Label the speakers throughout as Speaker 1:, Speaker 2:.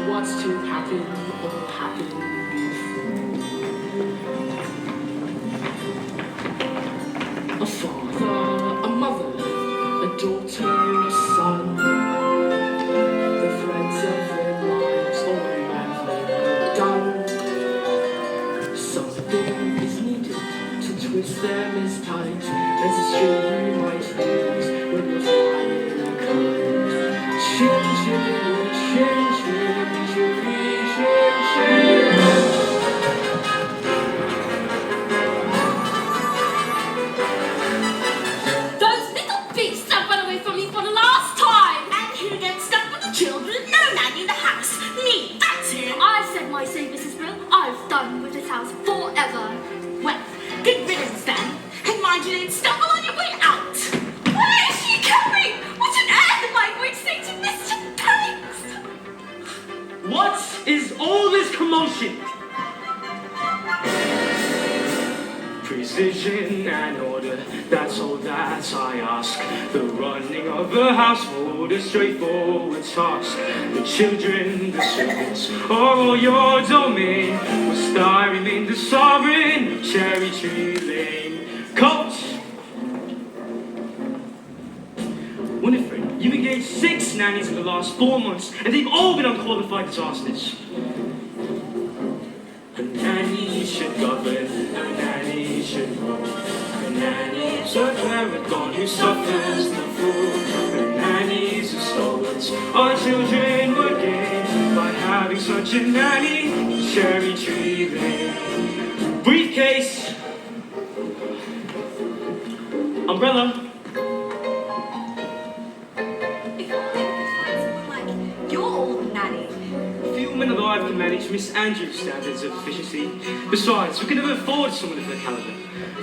Speaker 1: what's to happen or happen before. A father, a mother, a daughter, a son. The threads of their lives all undone. Something is needed to twist them as tight as a string you might use when you're flying a kite. Changing,
Speaker 2: Those little beasts have run away from me for the last time!
Speaker 3: And who gets stuck with the children? No nanny in the house. Me, that's it.
Speaker 2: I've said my say, Mrs. Brill. I've done with this house forever.
Speaker 3: Well, good riddance then. And mind you didn't stumble on your way out. Where is she going? What on earth am I going to say to Mr. Banks?
Speaker 4: What is all this commotion? Precision and order, that's all that I ask. The running of a household, a straightforward task. The children, the servants, are all your domain. Must I remain the sovereign of Cherry Tree Lane? Coach! Winifred, you've engaged 6 nannies in the last 4 months, and they've all been unqualified disasters. A nanny should govern, a nanny should rule. A nanny's a paragon who suffers the fool. A nanny's a stalwart, our children would gain by having such a nanny in Cherry Tree Lane. Briefcase, umbrella. Women alive can manage Miss Andrews' standards of efficiency. Besides, we can never afford someone of her caliber.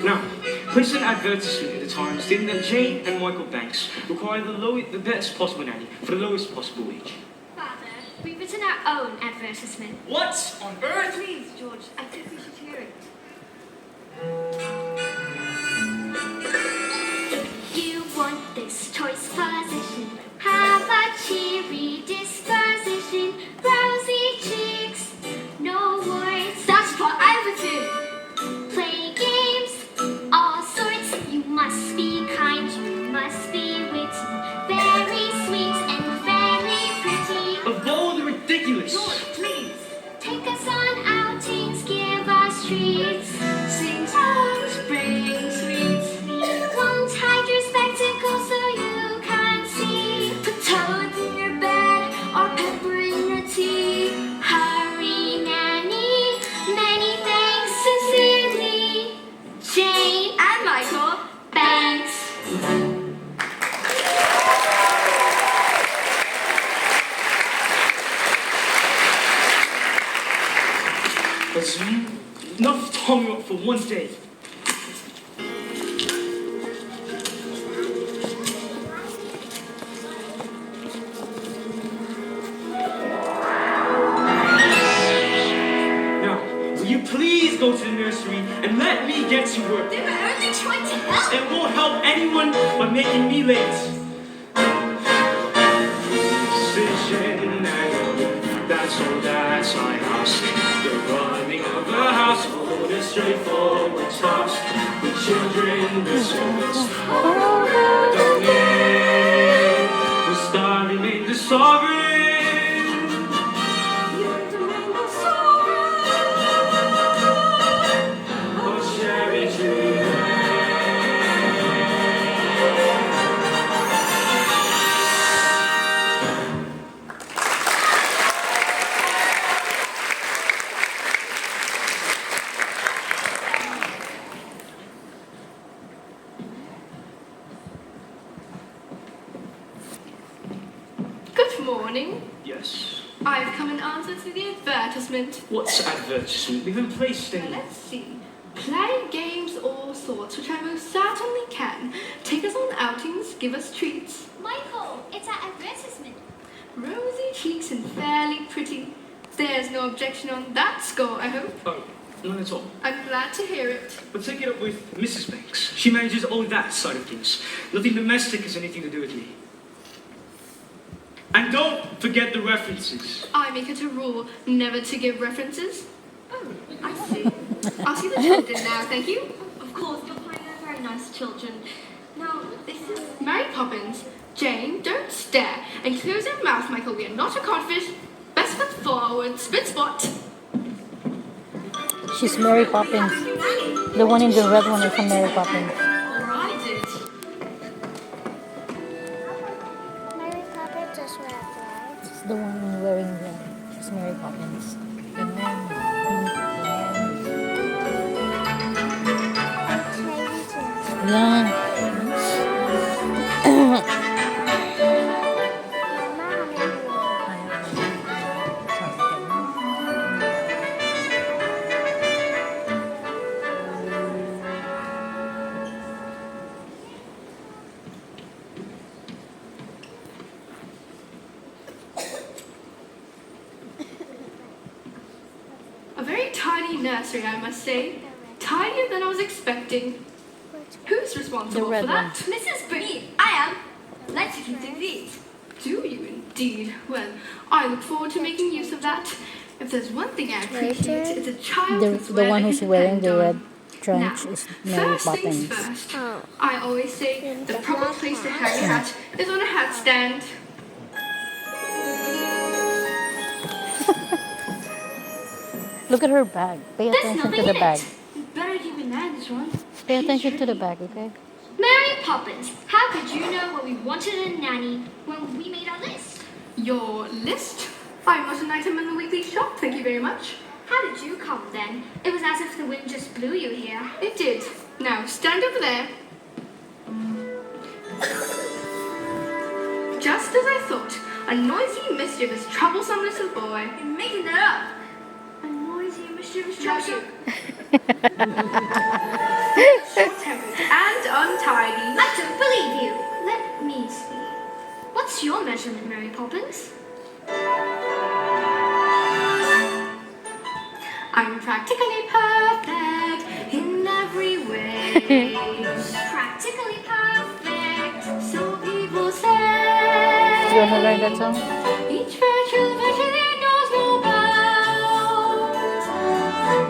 Speaker 4: Now, place an advertisement in the Times stating that Jane and Michael Banks require the best possible nanny for the lowest possible wage.
Speaker 2: Father, we've written our own advertisement.
Speaker 4: What on earth?
Speaker 2: Please, George, I think we should hear it. You want this choice position, have a cheery disposition, rosy cheeks, no words. That's for everything. Play games, all sorts. You must be kind, you must be witty, very sweet and very pretty.
Speaker 4: Of all the ridiculous.
Speaker 2: George, please. Take us on outings, give us treats, sing songs, bring sweets. Won't hide your spectacles so you can see. Put toads in your bed or pepper in your tea. Hurry, nanny, many thanks, sincerely, Jane and Michael Banks.
Speaker 4: That's enough to hold me up for one day. Please go to the nursery and let me get to work.
Speaker 3: They were only trying to help.
Speaker 4: It won't help anyone by making me late. Precision and order, that's all that I ask. The running of a household, a straightforward task. The children, the servants, all the domain. Must I remain the sovereign?
Speaker 2: Good morning.
Speaker 4: Yes.
Speaker 2: I've come in answer to the advertisement.
Speaker 4: What's advertisement? We haven't placed
Speaker 2: Now,
Speaker 4: any.
Speaker 2: let's see. Play games all sorts, which I most certainly can. Take us on outings, give us treats.
Speaker 5: Michael, it's our advertisement.
Speaker 2: Rosy cheeks and fairly pretty. There's no objection on that score, I hope.
Speaker 4: Oh, none at all.
Speaker 2: I'm glad to hear it.
Speaker 4: But take it up with Mrs. Banks. She manages all that side of things. Nothing domestic has anything to do with me. And don't forget the references.
Speaker 1: I make it a rule never to give references.
Speaker 3: Oh, I see.
Speaker 1: I'll see the children now, thank you.
Speaker 3: Of course, Papa, you're very nice children. Now, this is...
Speaker 1: Mary Poppins, Jane, don't stare. And close your mouth, Michael. We are not a codfish. Best foot forward, spit spot.
Speaker 6: She's Mary Poppins. The one in the red one is from Mary Poppins.
Speaker 3: Alrighted.
Speaker 5: Mary Poppins is red, right?
Speaker 6: It's the one wearing red. She's Mary Poppins. Yan.
Speaker 1: A very tidy nursery, I must say. Tidier than I was expecting. Who's responsible
Speaker 6: red
Speaker 1: for that?
Speaker 3: Mrs. Bree, I am. Let's keep doing these.
Speaker 1: Do you indeed? Well, I look forward to making use of that. If there's one thing I appreciate, it's a child who's
Speaker 6: The one who's wearing the red
Speaker 1: Now,
Speaker 6: trench is Mary
Speaker 1: first things
Speaker 6: Poppins.
Speaker 1: first.
Speaker 5: Oh.
Speaker 1: I always say the proper place to hang a hat is on a hat stand.
Speaker 6: Look at her bag. Pay
Speaker 3: There's
Speaker 6: attention
Speaker 3: nothing
Speaker 6: to the
Speaker 3: in
Speaker 6: bag.
Speaker 3: it. You better keep an eye on this one.
Speaker 6: Pay attention to the bag, okay?
Speaker 2: Mary Poppins, how could you know what we wanted in a nanny when we made our list?
Speaker 1: Your list? I'm not an item in the weekly shop, thank you very much.
Speaker 2: How did you come then? It was as if the wind just blew you here.
Speaker 1: It did. Now, stand over there. Just as I thought, a noisy, mischievous, troublesome little boy.
Speaker 3: You're making that up. A noisy, mischievous troublesome.
Speaker 1: Short-tempered and untidy.
Speaker 2: I don't believe you. Let me see. What's your measurement, Mary Poppins?
Speaker 1: I'm practically perfect in every way.
Speaker 2: Practically perfect.
Speaker 1: So people say.
Speaker 6: You wanna learn that song?
Speaker 1: Each virtually knows no bounds.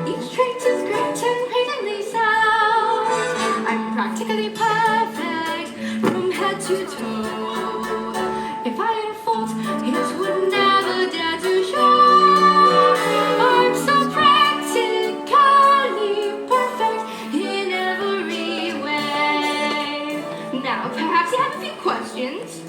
Speaker 1: Each trait is great and praisingly sound. I'm practically perfect from head to toe. If I had a fault, it would never dare to show. I'm so practically perfect in every way. Now, perhaps you have a few questions.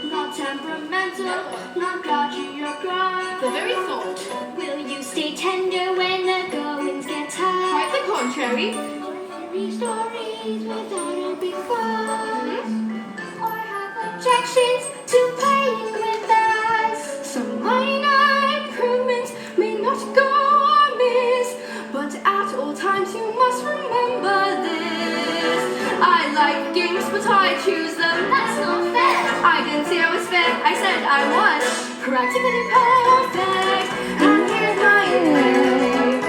Speaker 2: Not temperamental, not grouchy or gruff.
Speaker 1: The very thought.
Speaker 2: Will you stay tender when the goings get tough?
Speaker 1: Quite the contrary.
Speaker 2: Fairy stories without a big fuss. Or have objections to playing with us.
Speaker 1: Some minor improvements may not go amiss, but at all times you must remember this. I like games, but I choose them.
Speaker 2: That's not fair.
Speaker 1: I didn't say I was fair, I said I was practically perfect. And here's my way.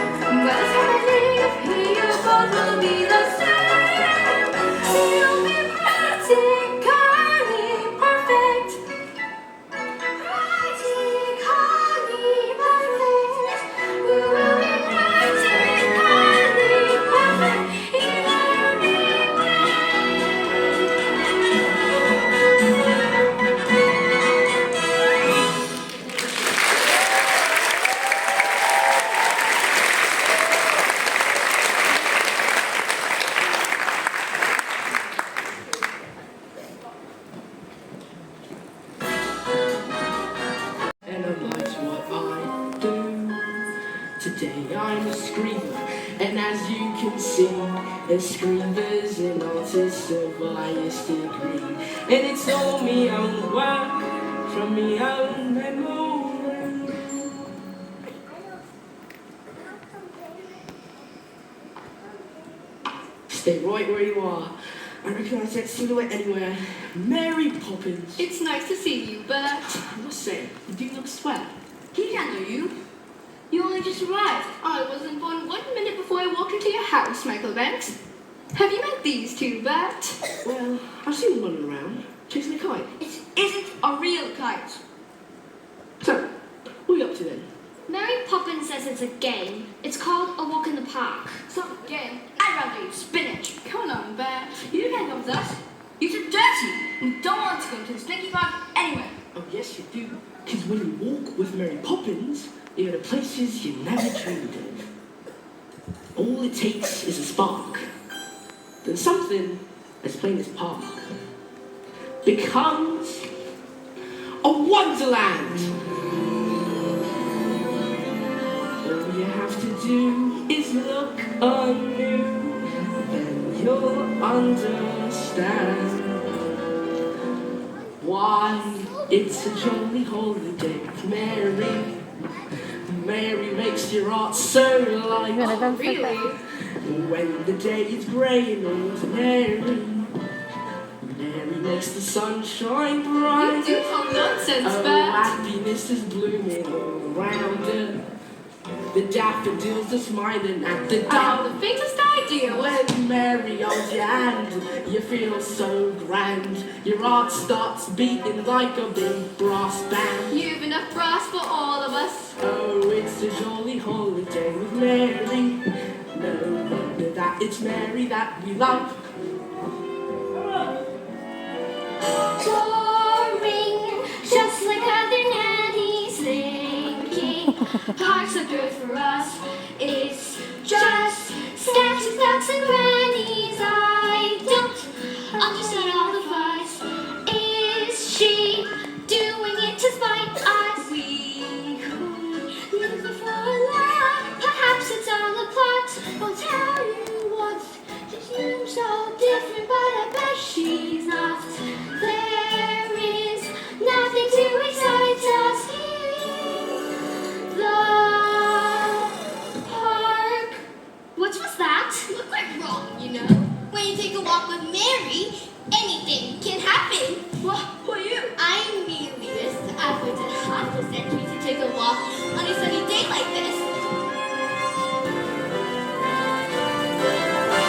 Speaker 1: By the time I leave here, you both will be the same. You'll be practically perfect. Practically perfect. We will be practically perfect in every way. Analyze what I do. Today I'm a screamer, and as you can see, a screamer's an artist of highest degree. And it's all me own work, from me own memory. Stay right where you are. I recognise that silhouette anywhere. Mary Poppins. It's nice to see you, but I must say, you do look swell.
Speaker 3: He can't know you. You only just arrived.
Speaker 1: I wasn't born 1 minute before I walked into your house, Michael Banks. Have you met these two, Bert? Well, I've seen them running around. Chasing a kite.
Speaker 3: It isn't a real kite.
Speaker 1: So, what are you up to then?
Speaker 2: Mary Poppins says it's a game. It's called A Walk in the Park.
Speaker 3: It's not a game. I'd rather eat spinach. Come on, Bear. You can't go with us. You're dirty. We don't want to go to the stinky park anyway.
Speaker 1: Oh, yes, you do. Because when you walk with Mary Poppins, you go to places you never dreamed of. All it takes is a spark. Then something as plain as park becomes a wonderland. All you have to do is look anew, and you'll understand why it's a jolly holiday with Mary. Mary makes your heart so light.
Speaker 6: You're gonna dance with
Speaker 3: Really?
Speaker 6: that?
Speaker 1: When the day is grey and ordinary, Mary makes the sun shine bright.
Speaker 3: You do talk nonsense,
Speaker 1: Oh,
Speaker 3: Bear.
Speaker 1: happiness is blooming all around her. The daffodils are smiling at the
Speaker 3: I have
Speaker 1: dawn.
Speaker 3: the faintest idea what.
Speaker 1: When Mary holds your hand, you feel so grand. Your heart starts beating like a big brass band.
Speaker 3: You've enough brass for all of us.
Speaker 1: Oh, it's a jolly holiday with Mary. No wonder that it's Mary that we love.
Speaker 2: Boring, just like other nannies thinking. Parks are good for us. It's just statues, ducks, and grannies. I don't understand all the fuss. Is she doing it to spite us? We could live it for a laugh. Perhaps it's all a plot. I'll tell you what, she seems so different, but I bet she's not. There is nothing to excite us in the park. What was that?
Speaker 7: You look quite wrong, you know. When you take a walk with Mary, anything can happen.
Speaker 3: Who are you?
Speaker 7: I'm Melius. I've waited half a century to take a walk on a sunny day like this.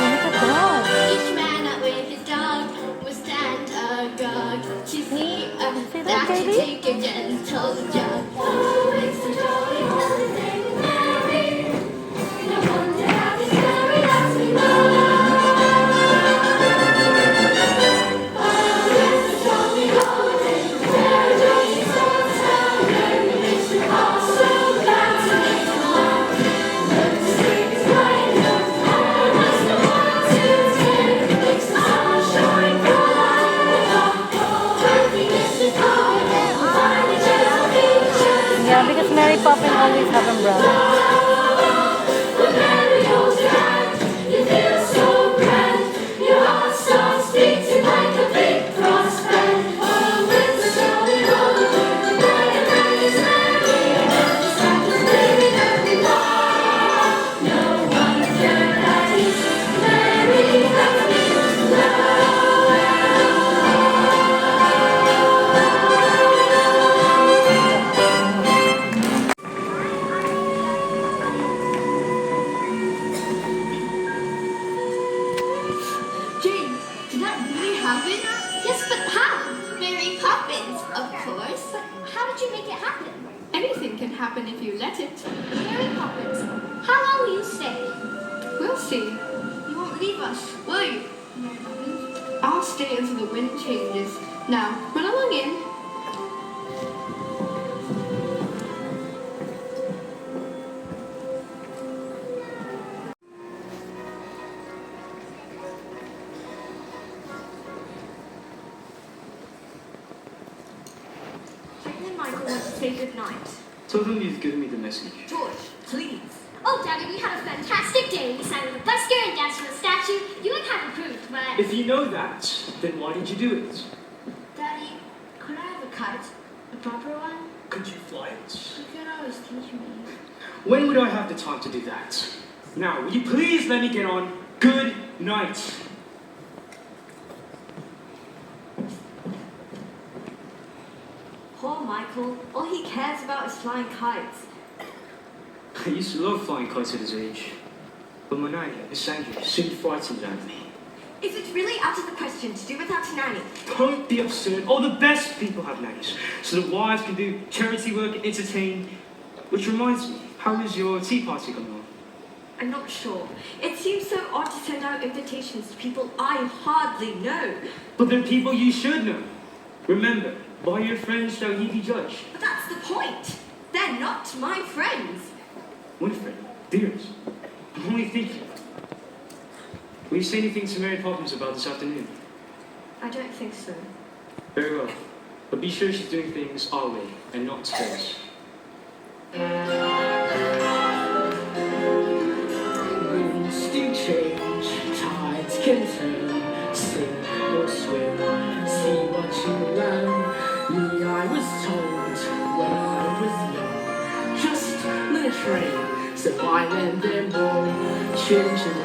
Speaker 6: Look at that.
Speaker 7: Each man out with his dog will stand agog to see
Speaker 6: See that,
Speaker 7: that you
Speaker 6: baby?
Speaker 7: take a gentle jog. Oh, it's a jolly holiday with Mary. No wonder how this story loves me more.
Speaker 6: Yeah, because Mary Poppins always have umbrellas.
Speaker 3: Jane, did that really happen?
Speaker 7: Yes, but how? Mary Poppins, of course.
Speaker 2: But how did you make it happen?
Speaker 3: Anything can happen if you let it.
Speaker 2: Mary Poppins, how long will you stay?
Speaker 3: We'll see.
Speaker 7: You won't leave us, will you? Mary Poppins?
Speaker 3: I'll stay until the wind changes. Now, run along in.
Speaker 2: Jane and Michael want to say goodnight.
Speaker 4: Tell them you've given me the message.
Speaker 3: George, please.
Speaker 2: Oh, Daddy, we had a fantastic day. We sang with a busker and danced with a statue. You and have improved, but...
Speaker 4: If you know that, then why did you do it?
Speaker 7: Daddy, could I have a kite? A proper one?
Speaker 4: Could you fly it?
Speaker 7: You could always teach me.
Speaker 4: When would I have the time to do that? Now, will you please let me get on? Good night.
Speaker 3: Poor Michael. All he cares about is flying kites.
Speaker 4: I used to love flying kites at his age. But my nanny, Miss Andrews, soon frightened out of me.
Speaker 3: Is it really out of the question to do without a nanny?
Speaker 4: Don't be absurd. All the best people have nannies, so the wives can do charity work and entertain. Which reminds me, how is your tea party going on?
Speaker 3: I'm not sure. It seems so odd to send out invitations to people I hardly know.
Speaker 4: But they're people you should know. Remember, by your friends shall ye be judged.
Speaker 3: But that's the point. They're not my friends.
Speaker 4: Winifred, dearest, I'm only thinking. Will you say anything to Mary Poppins about this afternoon?
Speaker 3: I don't think so.
Speaker 4: Very well. But be sure she's doing things our way and not theirs.
Speaker 1: Winds do change, tides can turn, sink or swim, see what you learn. Me, I was told when I was young, just let it rain, so I and them all, chin chin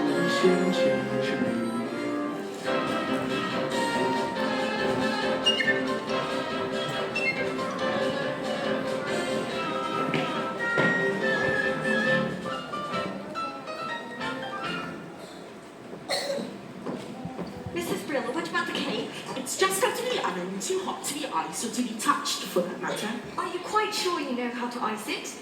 Speaker 1: chin chin chin.
Speaker 3: Mrs. Brilla, what about the cake?
Speaker 8: It's just out of the oven, too hot to be iced or to be touched, for that matter.
Speaker 3: Are you quite sure you know how to ice it?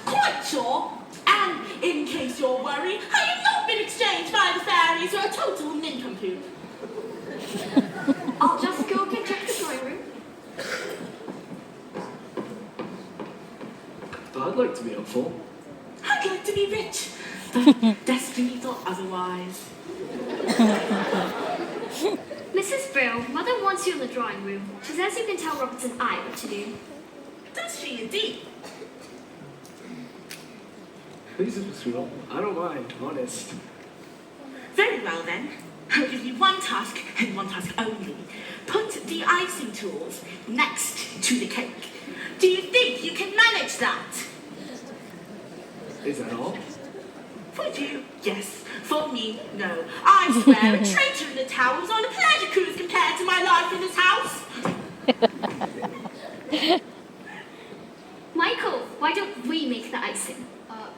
Speaker 8: Quite sure. And in case you're worried, I have not been exchanged by the fairies or a total nincompoop.
Speaker 3: I'll just go up and check the drawing room.
Speaker 1: I'd like to be helpful.
Speaker 8: I'd like to be rich. Destiny or otherwise.
Speaker 2: Mrs. Brill, Mother wants you in the drawing room. She says you can tell Roberts and I what to do.
Speaker 8: Does she indeed?
Speaker 1: Please, Miss Riddle. I don't mind, honest.
Speaker 8: Very well then. I'll give you one task and one task only. Put the icing tools next to the cake. Do you think you can manage that?
Speaker 1: Is that all?
Speaker 8: For you, yes. For me, no. I swear a traitor in the tower was on a pleasure cruise compared to my life in this house.
Speaker 2: Michael, why don't we make the icing?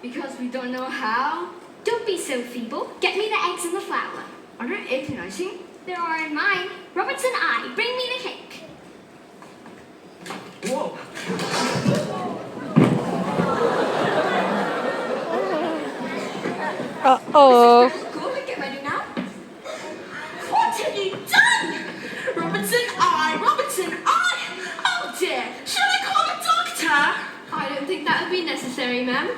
Speaker 3: Because we don't know how.
Speaker 2: Don't be so feeble. Get me the eggs and the flour.
Speaker 3: Are there eggs in icing?
Speaker 2: There are in mine. Roberts and I, bring me the cake.
Speaker 1: Whoa!
Speaker 6: Uh-oh.
Speaker 3: Go and get ready now.
Speaker 8: What have you done? Robertson, oh dear. Shall I call a doctor?
Speaker 3: I don't think that would be necessary, ma'am.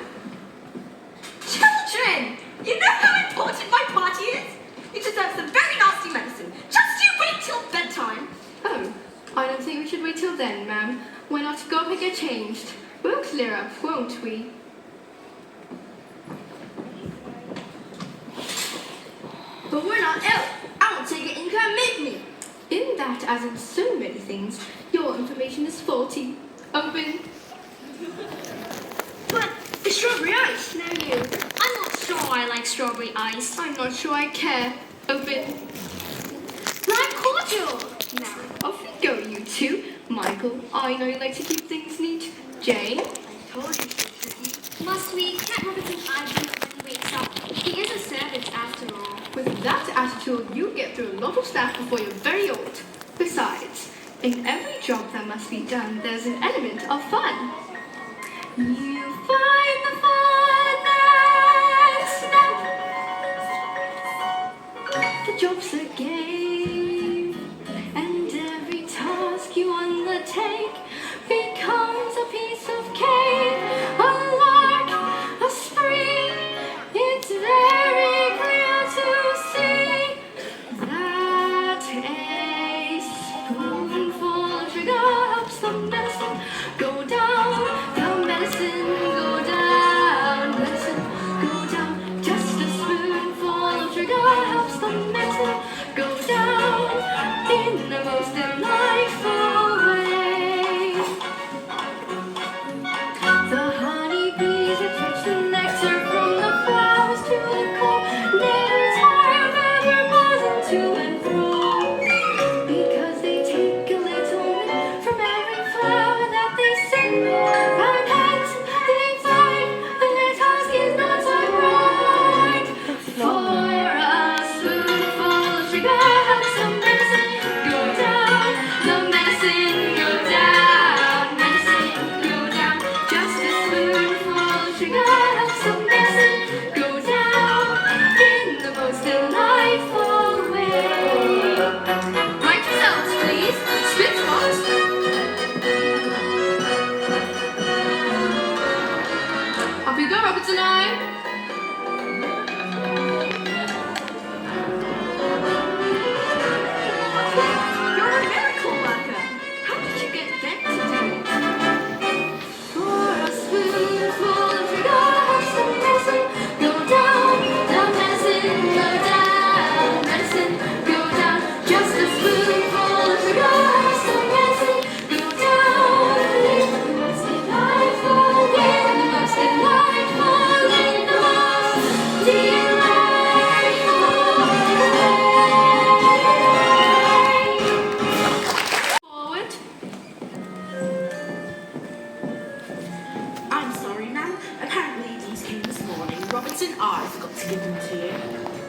Speaker 8: Children, you know how important my party is? You deserve some very nasty medicine. Just you wait till bedtime.
Speaker 3: Oh, I don't think we should wait till then, ma'am. Why not go up and get changed? We'll clear up, won't we? But we're not ill. I won't take it and commit me. In that, as in so many things, your information is faulty. Open.
Speaker 2: But the strawberry ice. Now you. I'm not sure I like strawberry ice.
Speaker 3: I'm not sure I care. Open.
Speaker 2: Lime cordial.
Speaker 3: Now, off we go, you two. Michael, I know you like to keep things neat. Jane, I told you so, Tricky.
Speaker 2: Must we? Can't Roberts and I do it when he wakes up? He is a servant after all.
Speaker 3: With that attitude, you get through a lot of stuff before you're very old. Besides, in every job that must be done, there's an element of fun. You find the fun and snap. The job's a game, and every task you undertake becomes a piece of cake, a lark, a spree. It's very clear to see that a spoonful of sugar helps the medicine go down. The medicine go down, medicine go down. Just a spoonful of sugar helps the medicine go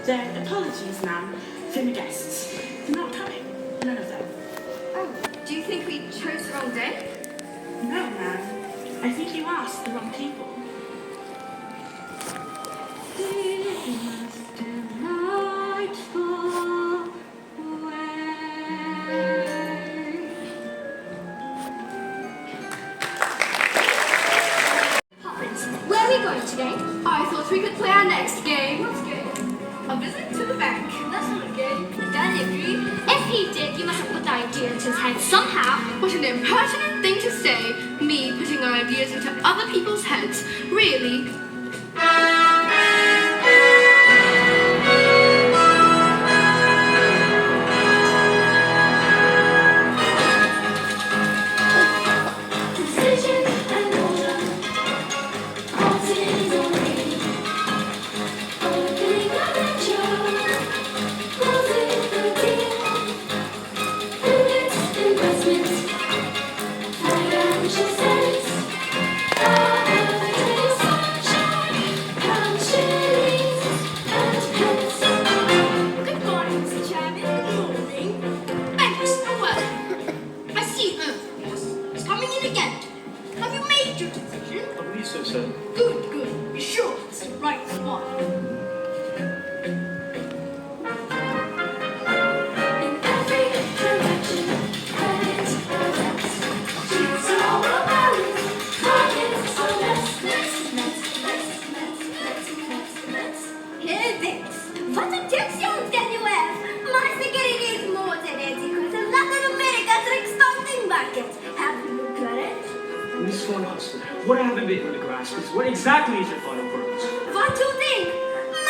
Speaker 8: Their apologies, ma'am, from the guests. They're not coming. None of them.
Speaker 3: Oh, do you think we chose the wrong day?
Speaker 8: No, ma'am. I think you asked the wrong people.
Speaker 3: Poppins, where are we going today? I thought we could play our next game. What's game? A visit to the bank. That's not a game. Did Daddy agree?
Speaker 2: If he did, you must have put the idea into his head somehow.
Speaker 3: What an impertinent thing to say. Me putting our ideas into other people's heads. Really?
Speaker 7: Precision and order, all things only. Opening adventure, closing the deal. Prudence, investment, financial sense. Everyday sunshine, pound shillings and pence.
Speaker 3: Good morning, Mr. Chairman. Good morning. Thanks. Well, I see. Yes, it's coming in again. Have you made your decision?
Speaker 4: I believe so, sir.
Speaker 3: Good, good. Be sure it's the right one.
Speaker 7: In every transaction, credit or debt, sheets are all balanced, markets are less.
Speaker 3: Hey, Vince. What objection can you have? My security is more than adequate. And Latin America's extorting market. Have you got it?
Speaker 4: Miss Von Hustler, what I haven't been able to grasp is what exactly is your final purpose?
Speaker 3: What do you think?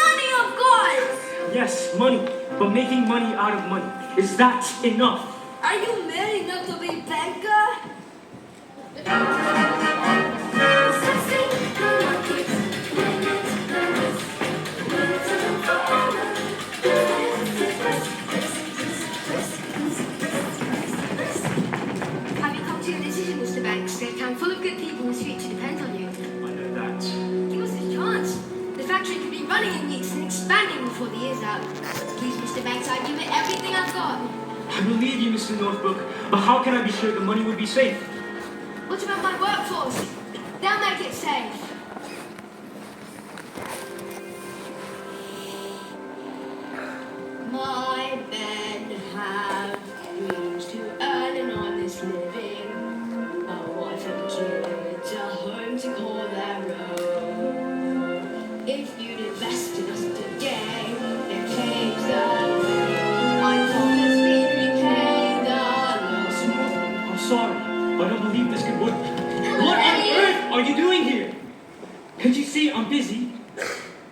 Speaker 3: Money, of course.
Speaker 4: Yes, money, but making money out of money. Is that enough?
Speaker 3: Are you man enough to be banker?
Speaker 7: Assessing the market, limit the risk, return forever.
Speaker 3: Have you come to your decision, Mr. Banks? There's a town full of good people whose future depends on you.
Speaker 4: I know that.
Speaker 3: Give us a chance. The factory could be running in weeks and expanding before the year's out. Please, Mr. Banks, I give it everything I've got.
Speaker 4: I believe you, Mr. Northbrook, but how can I be sure the money would be safe?
Speaker 3: What about my workforce? They'll make it safe. My men have dreams to earn an honest living, a wife and kids, a home to call their own. If you'd invest in us today and change the world, I promise we'd repay the lost.
Speaker 4: I'm sorry, I don't believe this could work. What on earth are you doing here? Can't you see I'm busy?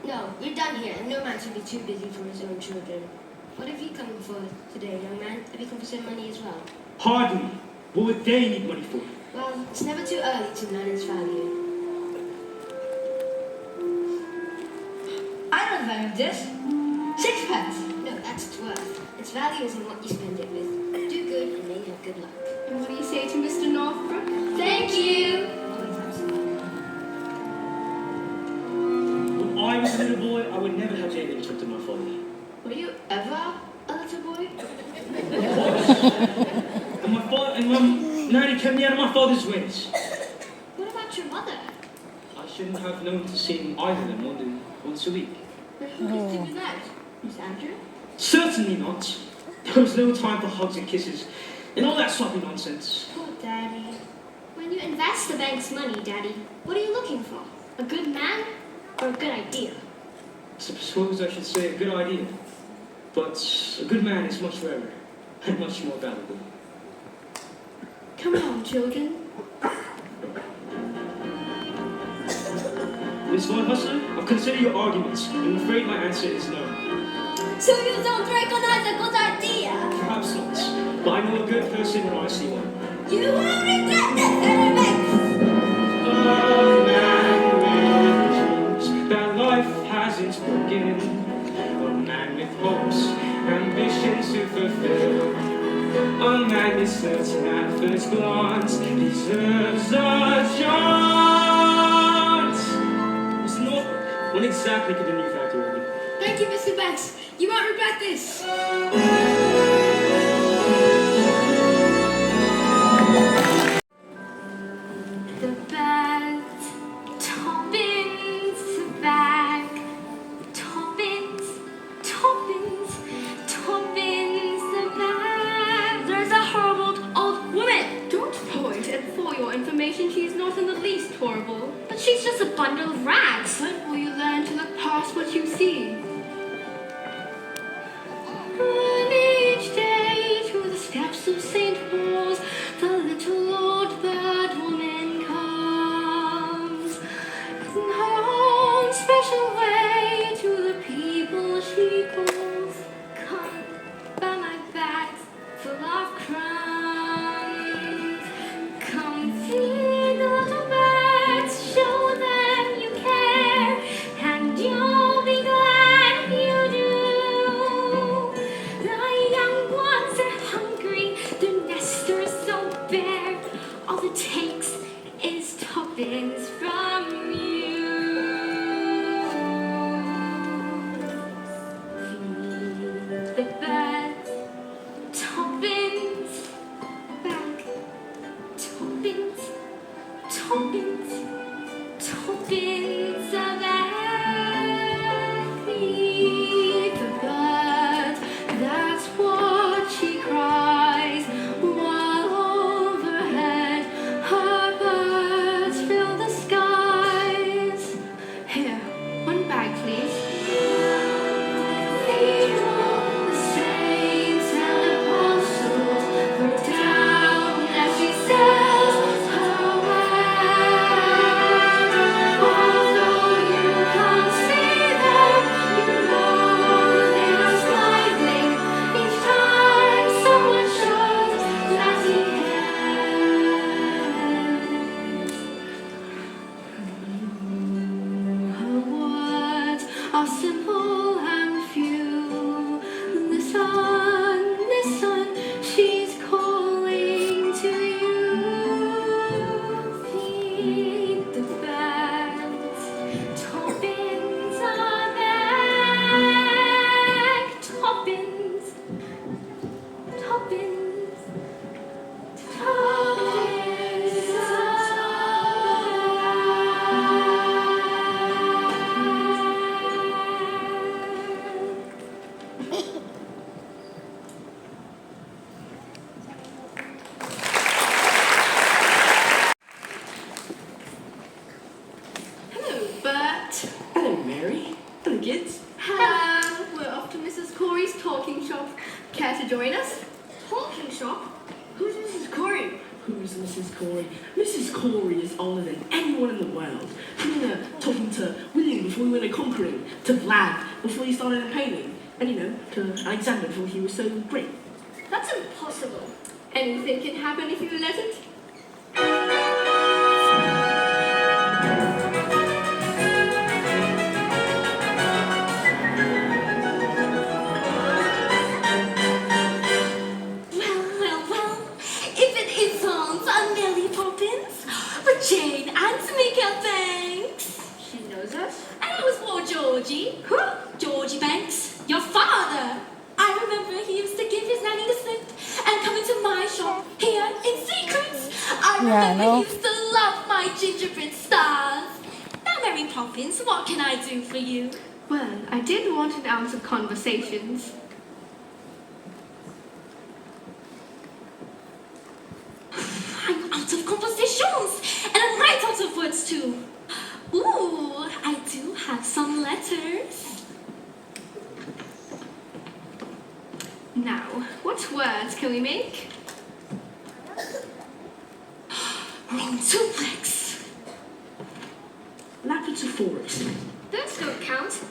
Speaker 3: No, you're done here, and no man should be too busy for his own children. What have you come for today, young man? Have you come for some money as well?
Speaker 4: Hardly. What would they need money for?
Speaker 3: Well, it's never too early to learn its value. I don't value this. Sixpence. No, that's its worth. Its value is in what you spend it with. Do good, and may you have good luck. And what do you say to Mr. Northbrook? Thank you. Always have some money.
Speaker 4: When I was a little boy, I would never have dated and talked to my father.
Speaker 3: Were you ever a little boy?
Speaker 4: And my nanny kept me out of my father's ways.
Speaker 3: What about your mother?
Speaker 4: I shouldn't have known to see either of them more than once a week.
Speaker 3: Who gets to do that? Miss Andrew?
Speaker 4: Certainly not. There was no time for hugs and kisses and all that sloppy nonsense.
Speaker 3: Poor Daddy.
Speaker 2: When you invest the bank's money, Daddy, what are you looking for? A good man or a good idea?
Speaker 4: I suppose I should say a good idea. But a good man is much rarer and much more valuable.
Speaker 3: Come on, children.
Speaker 4: Miss Von Hustler, I've considered your arguments, and I'm afraid my answer is no.
Speaker 3: So you don't recognize a good idea?
Speaker 4: Perhaps not, but I know a good person when I see one.
Speaker 3: You will regret that very much.
Speaker 4: A man with dreams that life hasn't broken. A man with hopes, ambitions to fulfill. A man is certain at first glance deserves a chance. Mr. Northbrook, when exactly could the new factory open?
Speaker 3: Thank you, Mr. Thanks, Max. You won't regret this. The bed, Poppins, back. Poppins, Poppins, Poppins, back.
Speaker 7: There's a horrible old woman.
Speaker 3: Don't point, and for your information, she's not in the least horrible.
Speaker 7: But she's just a bundle of rags.
Speaker 3: When will you learn to look past what you see? And each day to the steps of St. Paul's, the little old bird woman comes. In her own special way to the people she calls. Come by my bags full of crumbs. Come feed the little birds, show them you care, and you'll be glad you do. The young ones are hungry, their nester is so bare. All it takes is Poppins from you. Feed the birds, Poppins, back. Poppins, Poppins, Poppins, back. Feed the bird, that's what she cries, while overhead her birds fill the skies. Here, one bag, please. Feed all the saints and apostles, look down as she says her way. Although you can't see them, you know they are smiling each time someone shows that he cares. Her words are simple and few. Listen, listen, she's calling to you. Feed the birds, Poppins are back. Poppins, Poppins, Poppins Hello, Bert.
Speaker 1: Hello, Mary. Hello, kids.
Speaker 3: Hello. We're off to Mrs. Corey's talking shop. Care to join us?
Speaker 8: Talking shop? Who's Mrs. Corey?
Speaker 1: Who's Mrs. Corey? Mrs. Corey is older than anyone in the world. She was talking to William before he went a conquering, to Vlad before he started painting, and to Alexander before he was so great.
Speaker 8: That's impossible.
Speaker 3: Anything can happen if you let it.
Speaker 7: Well, if it isn't Mary Poppins, but Jane and Tamika Banks.
Speaker 3: She knows us.
Speaker 7: And it was poor Georgie. Huh? Georgie Banks, your father. I remember he used to give his nanny the slip and come into my shop here in secret. I remember he used to love my gingerbread stars. Now, Mary Poppins, what can I do for you?
Speaker 3: Well, I did want an ounce of conversations.
Speaker 7: I'm out of compositions, and I'm right out of words too. Ooh, I do have some letters.
Speaker 3: Now, what words can we make?
Speaker 7: Rontuplex.
Speaker 1: Lapitosaurus.
Speaker 3: Those don't count.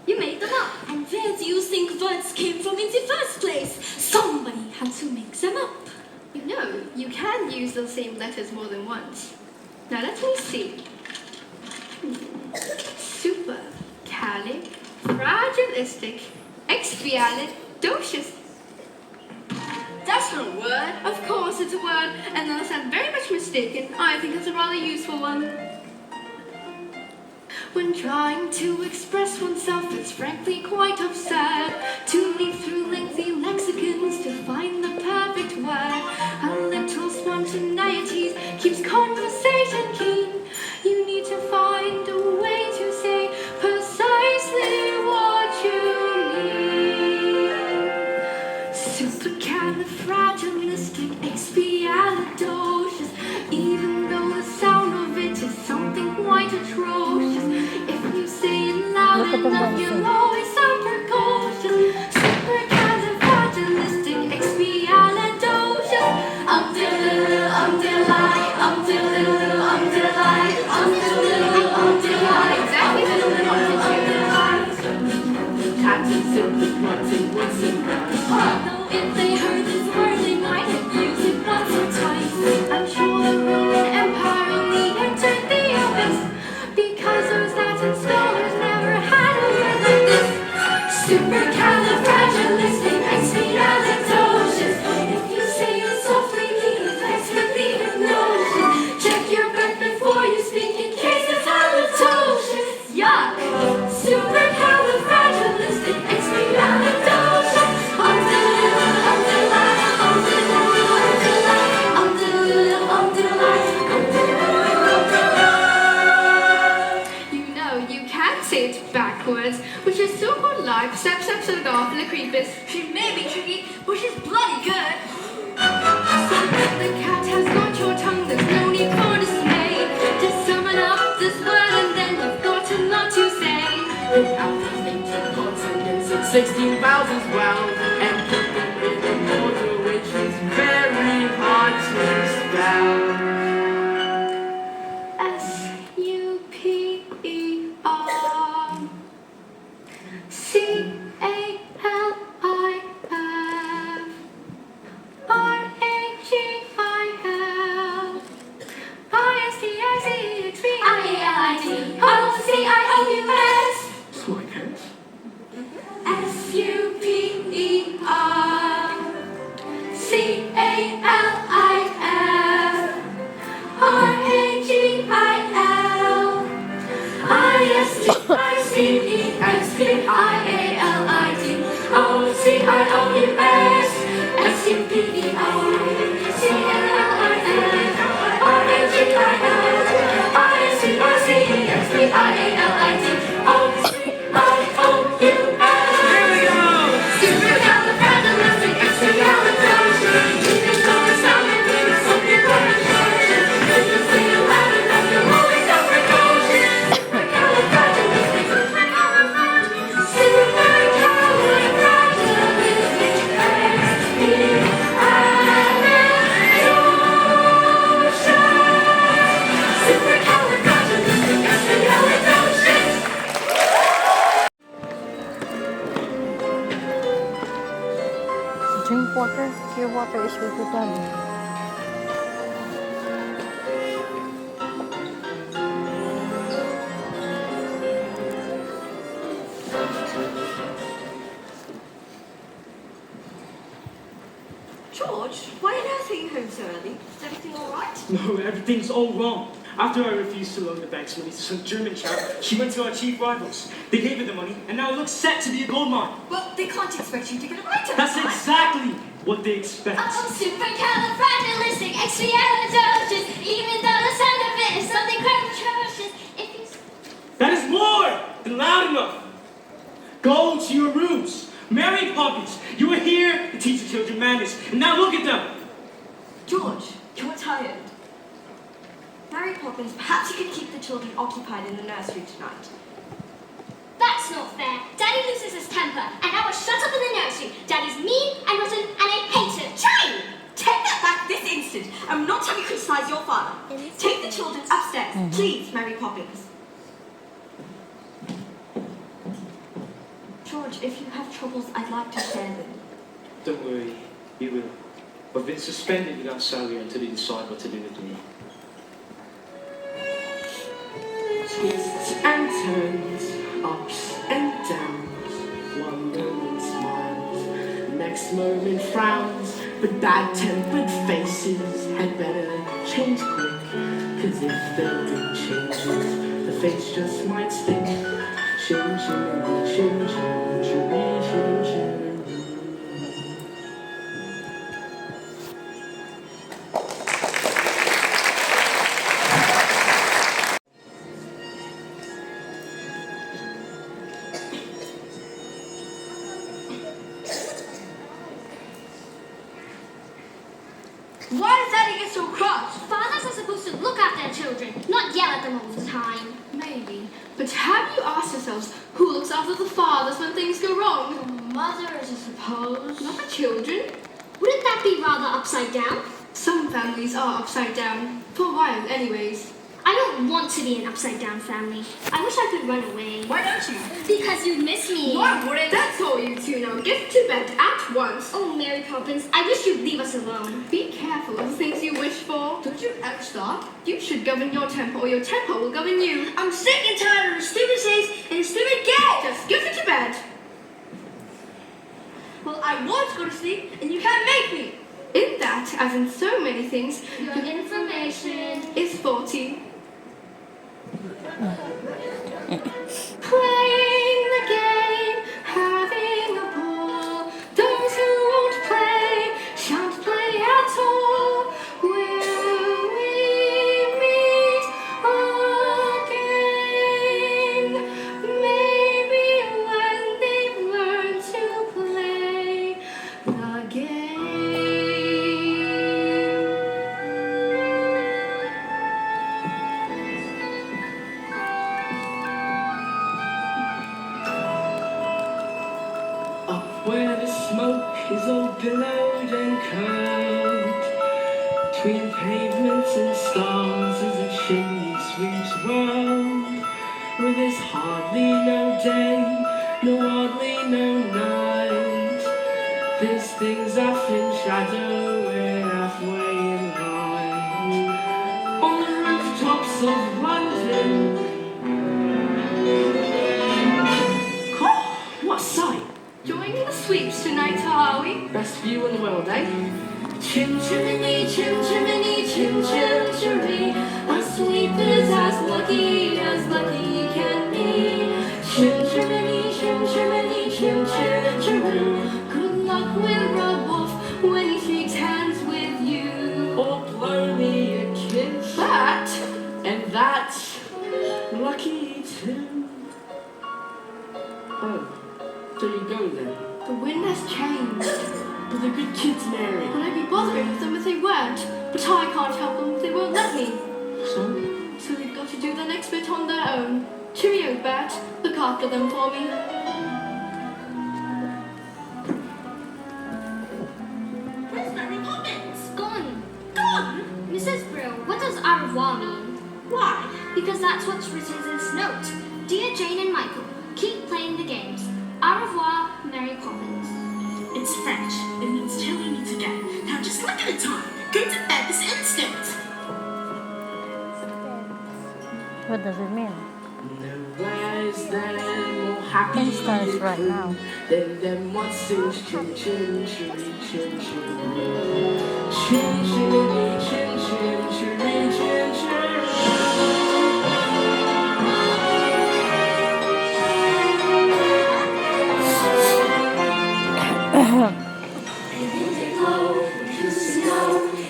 Speaker 3: You made them up.
Speaker 7: And where do you think words came from in the first place? Somebody had to make them up.
Speaker 3: You know, you can use the same letters more than once. Now let me see. Super, calic, fragilistic, expialidocious. That's not a word. Of course it's a word, and unless I'm very much mistaken, I think it's a rather useful one. When trying to express oneself, it's frankly quite absurd to leaf through lengthy lexicons to find the perfect word. A little spontaneity keeps conversation keen. You need to find a way to say precisely what you mean. Supercalifragilisticexpialidocious, even though the sound of it is something quite atrocious. If you say it loud
Speaker 6: Look at them
Speaker 3: enough,
Speaker 6: dancing.
Speaker 3: you'll always sound precocious. Supercalifragilisticexpialidocious. Umdiddle, umdiddle, umdiddle, umdiddle, umdiddle, umdiddle. Exactly what you
Speaker 1: Captain simply grunting once and
Speaker 3: Although if they heard this word, they might have used it once or twice. I'm sure the Roman Empire only entered the abyss because those Latin scholars never had a word like this. Supercalifragilisticexpialidocious. If you say it softly, the effects could be hypnosis. Check your breath before you speak in case it's halitosis. Yuck! Supercalifragilisticexpialidocious. You know, you can say it backwards, which is so called live, creepus.
Speaker 7: She may be tricky, but she's bloody good.
Speaker 3: So the cat has got your tongue, there's no need for dismay. Just summon up this word and then you've got a lot to say.
Speaker 1: out of 18 consonants and 16 vowels as well, and put them in an order which is very hard to spell.
Speaker 3: Supercalifragilisticexpialidocious.
Speaker 1: Smart hands.
Speaker 6: Drink water. Your water is with the tummy.
Speaker 7: George, why on earth are you home so early? Is everything all right?
Speaker 4: No, everything's all wrong. After I refused to loan the bank's money to some German chap, she went to our chief rivals. They gave her the money, and now it looks set to be a gold mine.
Speaker 7: Well, they can't expect you to get it right every
Speaker 4: That's
Speaker 7: time.
Speaker 4: exactly what they expect.
Speaker 2: Supercalifragilisticexpialidocious. Even though the sound of it is something quite atrocious. If you
Speaker 4: That is more than loud enough. Go to your rooms. Mary Poppins, you were here to teach the children manners, and now look at them.
Speaker 7: George, you're tired. Mary Poppins, perhaps you could keep the children occupied in the nursery tonight.
Speaker 2: That's not fair. Daddy loses his temper, and I was shut up in the nursery. Daddy's mean and rotten, and I hate it.
Speaker 7: Jane! Take that back this instant. I'm not trying to criticize your father. Take the children upstairs, please, Mary Poppins. George, if you have troubles, I'd like to share them.
Speaker 4: Don't worry, you will. I've been suspended without salary until they decide what to do with me.
Speaker 1: Twists and turns, ups and downs. One moment smiles, next moment frowns. But bad-tempered faces had better change quick. 'Cause if they do changes, the face just might stick. Chin, chin, chin, chin, chin, chin, chin.
Speaker 3: Why does Daddy get so cross?
Speaker 2: Fathers are supposed to look after their children, not yell at them all the time.
Speaker 3: Maybe. But have you asked yourselves who looks after the fathers when things go wrong?
Speaker 2: The mothers, I suppose.
Speaker 3: Not the children.
Speaker 2: Wouldn't that be rather upside down?
Speaker 3: Some families are upside down. For a while, anyways.
Speaker 2: I don't want to be an upside down family. I wish I could run away.
Speaker 3: Why don't you?
Speaker 2: Because you'd miss me.
Speaker 3: Why wouldn't? That's all you two now. Get to bed at once.
Speaker 2: Oh, Mary Poppins, I wish you'd leave us alone.
Speaker 3: Be careful of the things you wish for. Don't you ever stop? You should govern your temper, or your temper will govern you. I'm sick and tired of the stupid things and the stupid game. Just get to bed. Well, I want to go to sleep, and you can't make me. In that, as in so many things,
Speaker 2: Your information
Speaker 3: is faulty. Playing the game, having a ball. Those who won't play shan't play at all. Will we meet again? Maybe when they've learned to play the game.
Speaker 1: Up where the smoke is all billowed and curled, between pavements and stars is a chimney sweep's world, where there's hardly no day, no hardly no night. There's things off in shadow and halfway in light. On the rooftops of London, what a sight!
Speaker 3: Joining the sweeps tonight, are we?
Speaker 1: Best view in the world, eh?
Speaker 3: Chim chimney, chim chimney, chim chim chiree. A sweep is as lucky can be. Chim chimney, chim chimney, chim chim chiree. Good luck with Rob Wolf when he shakes hands with you.
Speaker 1: Or blow me a kiss.
Speaker 3: That
Speaker 1: And that's lucky too. Oh, so you go then?
Speaker 3: the wind has changed.
Speaker 1: But the good kids, Mary.
Speaker 3: And I'd be bothering with them if they weren't. But I can't help them if they won't let me.
Speaker 1: So,
Speaker 3: So they've got to do the next bit on their own. Cheerio, Bert. Look after them for me.
Speaker 8: Where's Mary Poppins?
Speaker 2: gone.
Speaker 8: Gone?
Speaker 2: Mrs. Brill, what does au revoir mean?
Speaker 8: Why?
Speaker 2: Because that's what's written in this note. Dear Jane and Michael, keep playing the games. Au revoir, Mary Poppins.
Speaker 8: It's French. It means till we meet again. Now just look at the time. Go to bed this instant.
Speaker 6: What does it mean?
Speaker 1: nowhere is there more happy
Speaker 6: Instant is right now.
Speaker 1: than them what sings chin chin chiree chin chin. Chin chin chin chin chiree chin chin.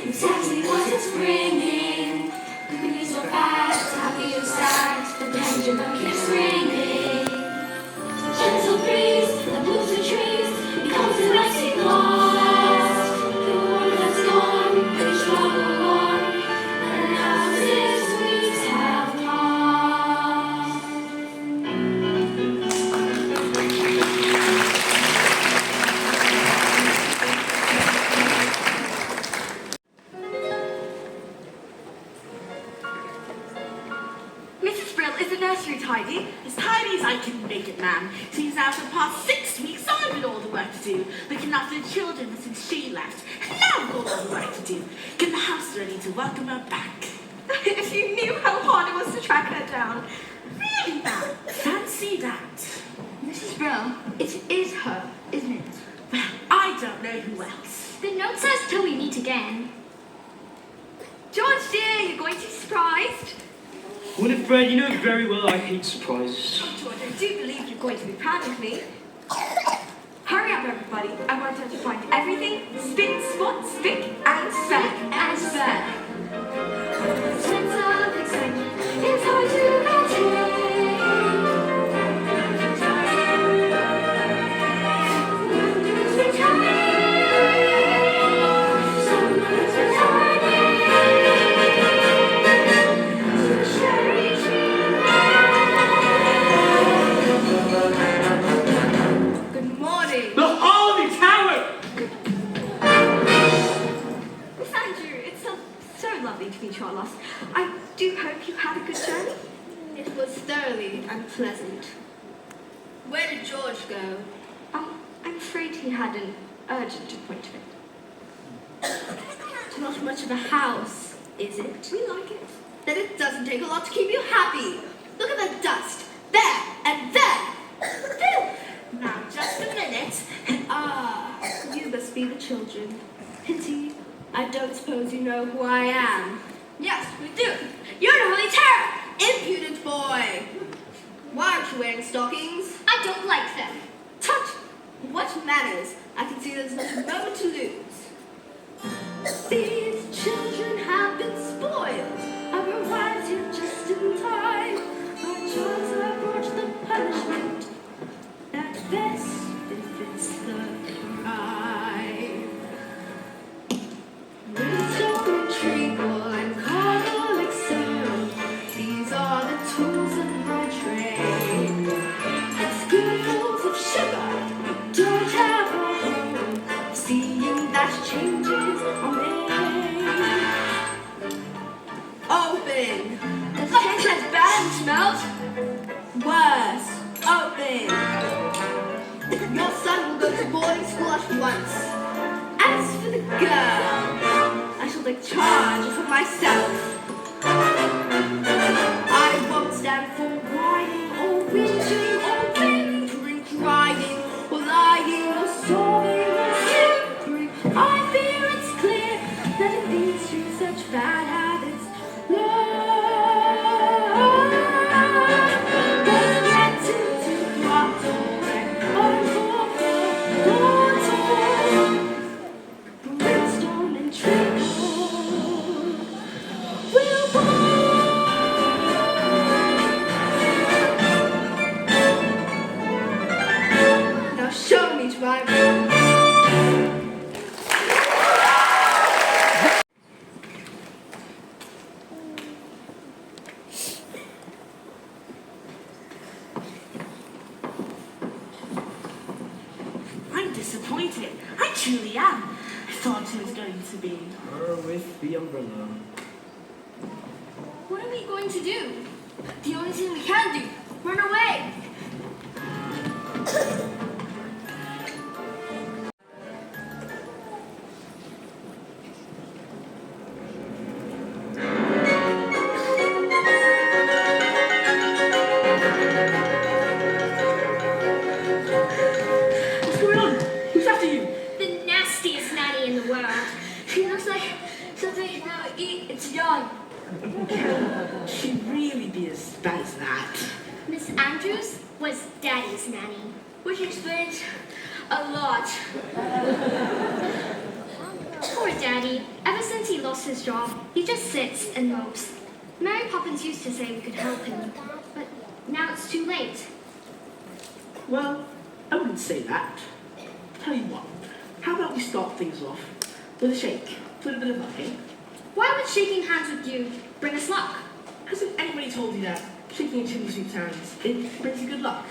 Speaker 3: Exactly what it's bringing. Good news or bad, happy or sad, the pendulum keeps ringing. Gentle breeze that moves the trees becomes an icy blast. The war has gone, they struggle on, and now 6 weeks have passed.
Speaker 8: Mrs. Brill, is the nursery tidy? As tidy as I can make it, ma'am. She's now for the past 6 weeks. I've got all the work to do. Looking after the children since she left. And now I've got all the work to do. Get the house ready to welcome her back.
Speaker 3: If you knew how hard it was to track her down.
Speaker 8: Really, ma'am? Fancy that.
Speaker 3: Mrs. Brill, it is her, isn't it?
Speaker 8: Well, I don't know who else.
Speaker 2: The note says till we meet again.
Speaker 3: George dear, you're going to be surprised.
Speaker 4: Winifred, you know very well I hate surprises.
Speaker 3: Oh, George, I do believe you're going to be proud of me. Hurry up, everybody. I want her to find everything. Spit, spot, spick, and span.
Speaker 2: And span. Sense of excitement, it's hard to contain.
Speaker 3: Good morning.
Speaker 4: The Holy Tower!
Speaker 3: Miss Andrew, it's so lovely to meet you at last. I do hope you had a good journey. It was thoroughly and pleasant. Where did George go? I'm afraid he had an urgent appointment. It's not much of a house, is it? We like it. Then it doesn't take a lot to keep you happy. Look at the dust. There and there. Phew. Now, just a minute. You must be the children. Pity, I don't suppose you know who I am. Yes, we do. You're the Holy Terror, impudent boy. Why aren't you wearing stockings?
Speaker 2: I don't like them.
Speaker 3: Tut! What manners? I can see there's not a moment to lose. These children have been spoiled. I've arrived here just in time. My chance I brought the punishment that best befits the crime. Wisdom and treacle and carnal elixir, these are the tools of my trade. And spoonfuls of sugar don't have a home, seeing that changes are made. Open! Does it taste as bad as it smells? Worse. Open! Your son will go to boarding school at once. As for the girl, I shall take charge of myself. I won't stand for whining or whinging or whimpering, crying or lying or sobbing or simpering. I fear it's clear that it leads to such bad habits. Brimstone and treacle will now show me driver.
Speaker 8: I'm disappointed. I truly am. I thought it was going to be.
Speaker 4: Her with the umbrella.
Speaker 3: What are we going to do? The only thing we can do, run away.
Speaker 8: What's going on? Who's after you?
Speaker 2: The nastiest nanny in the world.
Speaker 3: She looks like something you never eat. It's young.
Speaker 8: Can she really be as bad as that?
Speaker 2: Miss Andrews was Daddy's nanny.
Speaker 3: Which explains a lot.
Speaker 2: Poor Daddy. Ever since he lost his job, he just sits and mopes. Mary Poppins used to say we could help him, but now it's too late.
Speaker 8: Well, I wouldn't say that. Tell you what, how about we start things off with a shake? Put a bit of luck, eh?
Speaker 2: Why would shaking hands with you bring us luck?
Speaker 8: Hasn't anybody told you that shaking a chimney sweep's hands, it brings you good luck?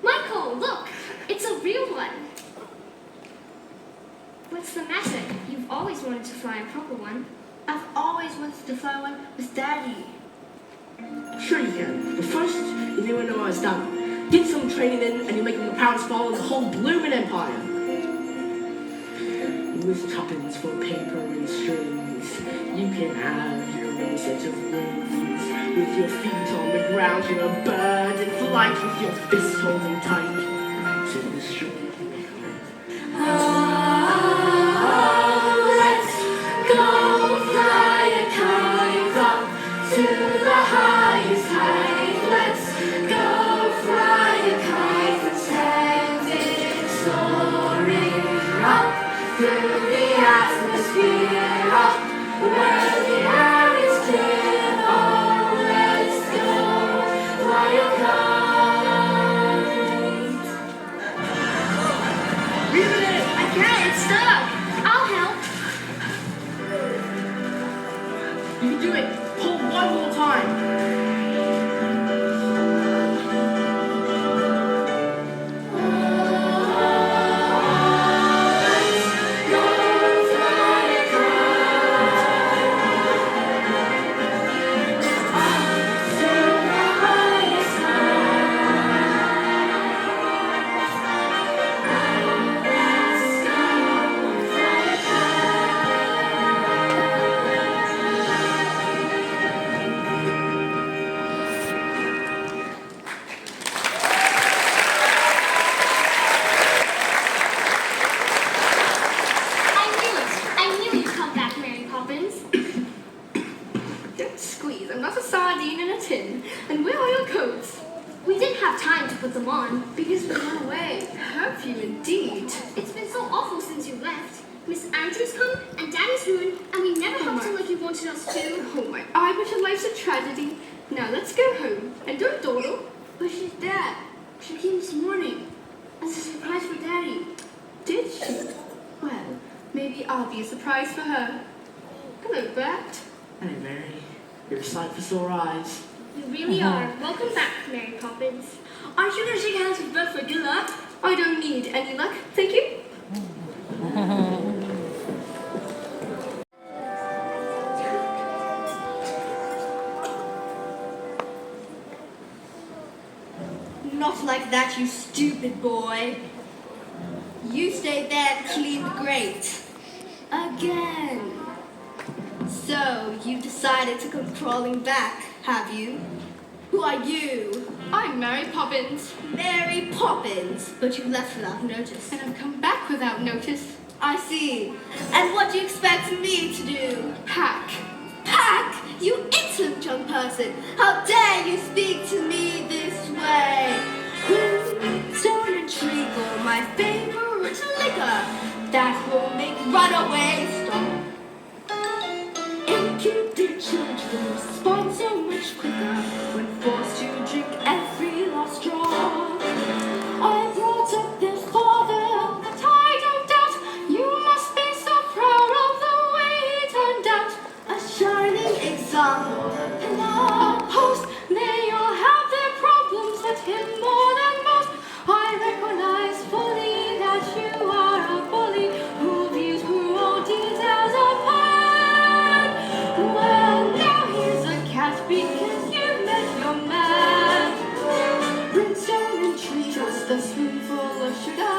Speaker 2: Michael, look! It's a real one. What's the matter? You've always wanted to fly a proper one.
Speaker 3: I've always wanted to fly one with Daddy.
Speaker 8: Sure you can, but first, you never know how it's done. Get some training in, and you're making the proudest fall in the whole bloomin' empire. With tuppence for paper and strings, you can have your own set of wings. With your feet on the ground, you're a bird in flight with your fists holding tight to the string.
Speaker 3: Let's go Fill the atmosphere up where the air is clear. Oh, let's go fly a kite.
Speaker 8: Reel it in.
Speaker 3: I can't, it's stuck. I'll help.
Speaker 8: You can do it. Pull one more time.
Speaker 2: I knew you'd come back, Mary Poppins.
Speaker 3: Don't squeeze. I'm not a sardine in a tin. And where are your coats?
Speaker 2: We didn't have time to put them on.
Speaker 3: Because we went away. Have you indeed?
Speaker 2: It's been so awful since you left. Miss Andrews come and Daddy's ruined, and we never helped him like you wanted us to.
Speaker 3: Oh my eye, but your life's a tragedy. Now let's go home. And don't dawdle.
Speaker 2: But she's dead. She came this morning as a surprise for Daddy.
Speaker 3: Did she? Well, maybe I'll be a surprise for her. Hello, Bert.
Speaker 1: Hello, Mary. You're a sight for sore eyes.
Speaker 2: You really are. Welcome back, Mary Poppins.
Speaker 3: Aren't you going to shake hands with Bert for good luck? I don't need any luck, thank you.
Speaker 9: Not like that, you stupid boy. You stayed there and cleaned great. Again. So, you decided to come crawling back, have you? Who are you?
Speaker 3: I'm Mary Poppins,
Speaker 9: Mary Poppins. But you left without notice.
Speaker 3: and I've come back without notice.
Speaker 9: I see. And what do you expect me to do?
Speaker 3: Hack.
Speaker 9: Pack! You insolent young person! How dare you speak to me this way? Stone and treacle, my favorite liquor, that will make runaways stop. Impudent children respond so much quicker when forced to drink every last drop. I brought up their father,
Speaker 3: That I don't doubt you must be so proud of the way he turned out.
Speaker 9: a shining example.
Speaker 3: A post, they all have their problems, but him more than most. I recognize fully that you are a bully who views cruelties as a plan. Well, now here's a cat because you met your man. Brimstone and tree, just a spoonful of sugar.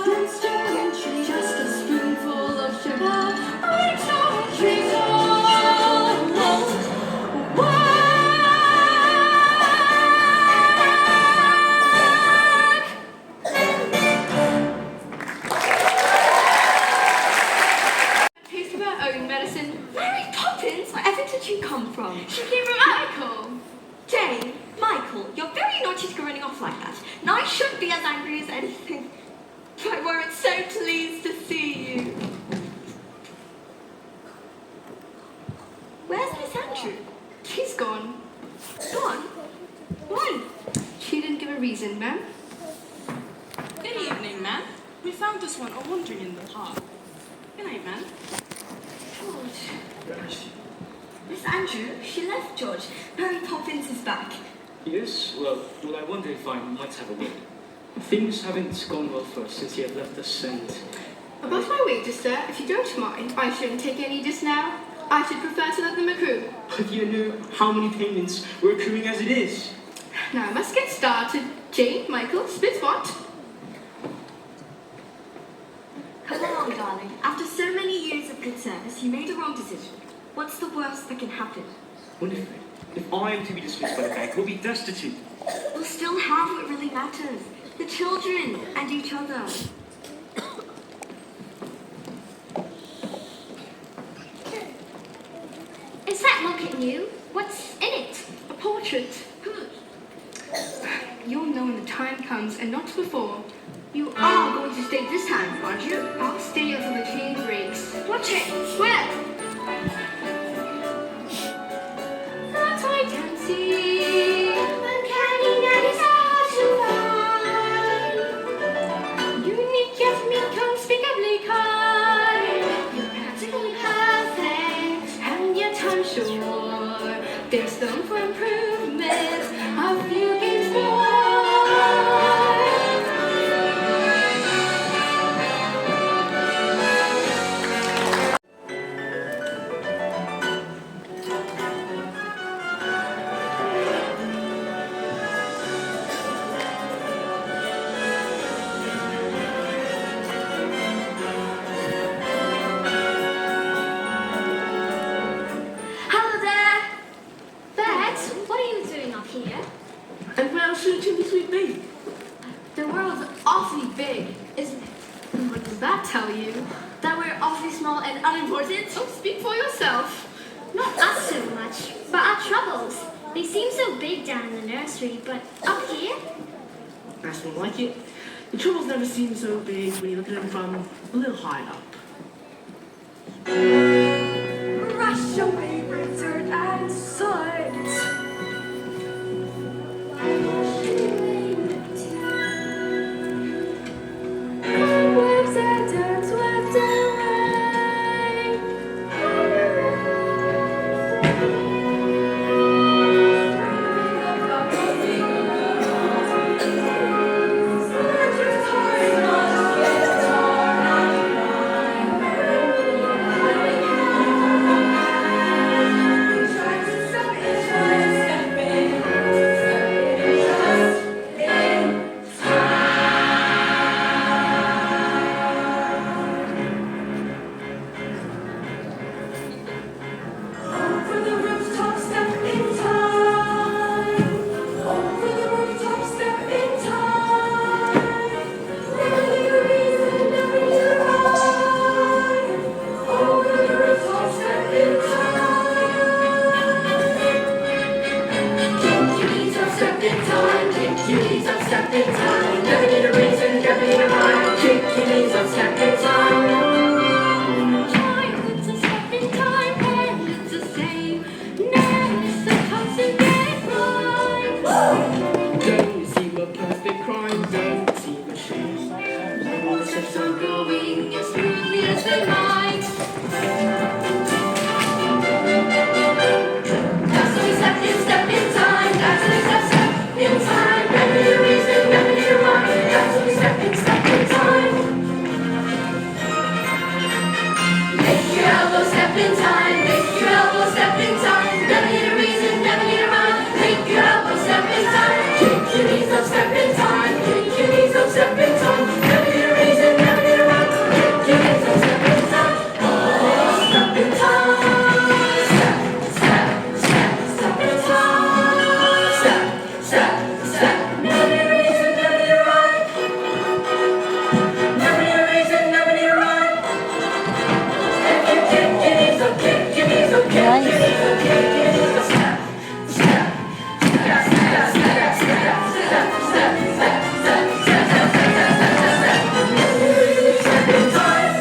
Speaker 3: Brimstone and tree, just a spoonful of sugar. Brimstone and tree, taste of our own medicine.
Speaker 9: Mary Poppins, wherever did you come from?
Speaker 3: She came from Michael.
Speaker 9: Jane, Michael, you're very naughty to go running off like that. Now I shouldn't be as angry as anything. But I weren't so pleased to see you. Where's Miss Andrew?
Speaker 3: She's gone.
Speaker 9: Gone? Why?
Speaker 3: She didn't give a reason, ma'am.
Speaker 8: Good evening, ma'am. We found this one wandering in the park. Good night, ma'am.
Speaker 9: George. Miss Andrew, she left George. Mary Poppins is back.
Speaker 4: Yes, well, I wonder if I might have a word. Things haven't gone well for us since you have left us, and
Speaker 3: About my wages, sir, if you don't mind, I shouldn't take any just now. I should prefer to let them accrue.
Speaker 4: but you know how many payments we're accruing as it is.
Speaker 3: Now I must get started. Jane, Michael, spit what?
Speaker 9: Come along, darling. After so many years of good service, you made a wrong decision. What's the worst that can happen?
Speaker 4: Winifred, if I am to be dismissed by the bank, we'll be destitute.
Speaker 9: We'll still have what really matters. The children and each other.
Speaker 2: Is that locket new? What's in it?
Speaker 3: A portrait. You'll know in the
Speaker 9: the time comes and not before. You are going to stay this time, aren't you? I'll stay until the chain breaks. What chain? Where? That's why dancing. Uncanny that is hard to find. Unique yet meek, unspeakably kind. You're practically perfect, and yet I'm sure there's room for improvement. A few games more.
Speaker 2: Hello there. Bex, what are you doing up here?
Speaker 8: And where else should we be?
Speaker 9: The world's awfully big, isn't it? And what does that tell you?
Speaker 2: That we're awfully small and unimportant?
Speaker 9: Oh, speak for yourself.
Speaker 2: Not us so much, but our troubles. They seem so big down in the nursery, but up here?
Speaker 8: That's more like it. The troubles never seem so big when you look at them from a little high up.
Speaker 3: Rush away with dirt and soot. Cobwebs and dirt swept Over the rooftop, step in time. Over the rooftop, step in time. Never need a reason, never need a rhyme. Over the rooftop, step in time. Kick your knees up, step in time. Kick your knees up, step in time. Never need a reason, never need a rhyme. Kick your knees up, step in time. It's a step in time, and it's the same. Never miss a constant get right.
Speaker 1: Don't seem a perfect crime, don't seem a shame.
Speaker 3: All the steps are going as smoothly as they might. That's when we step in time. That's when we step in time. Never need a reason, never need a rhyme. That's when we step in time. Make your elbow step in time. Make your elbow step in time. Never need a reason, never need a rhyme. Make your elbow step in time. Kick your knees up, step in time. Kick your knees up, step in time. Never need a reason, never need a rhyme. Kick your knees up, step in time. Oh, step in time. Step, step, step, step in time. Step, step, step. Never need a reason, never need a rhyme. Never need a reason, never need a rhyme. If you kick your knees up, kick your knees up, kick your knees up, kick your knees up. Step, step, step, step, step, step, step, step, step, step, step, step, step in time.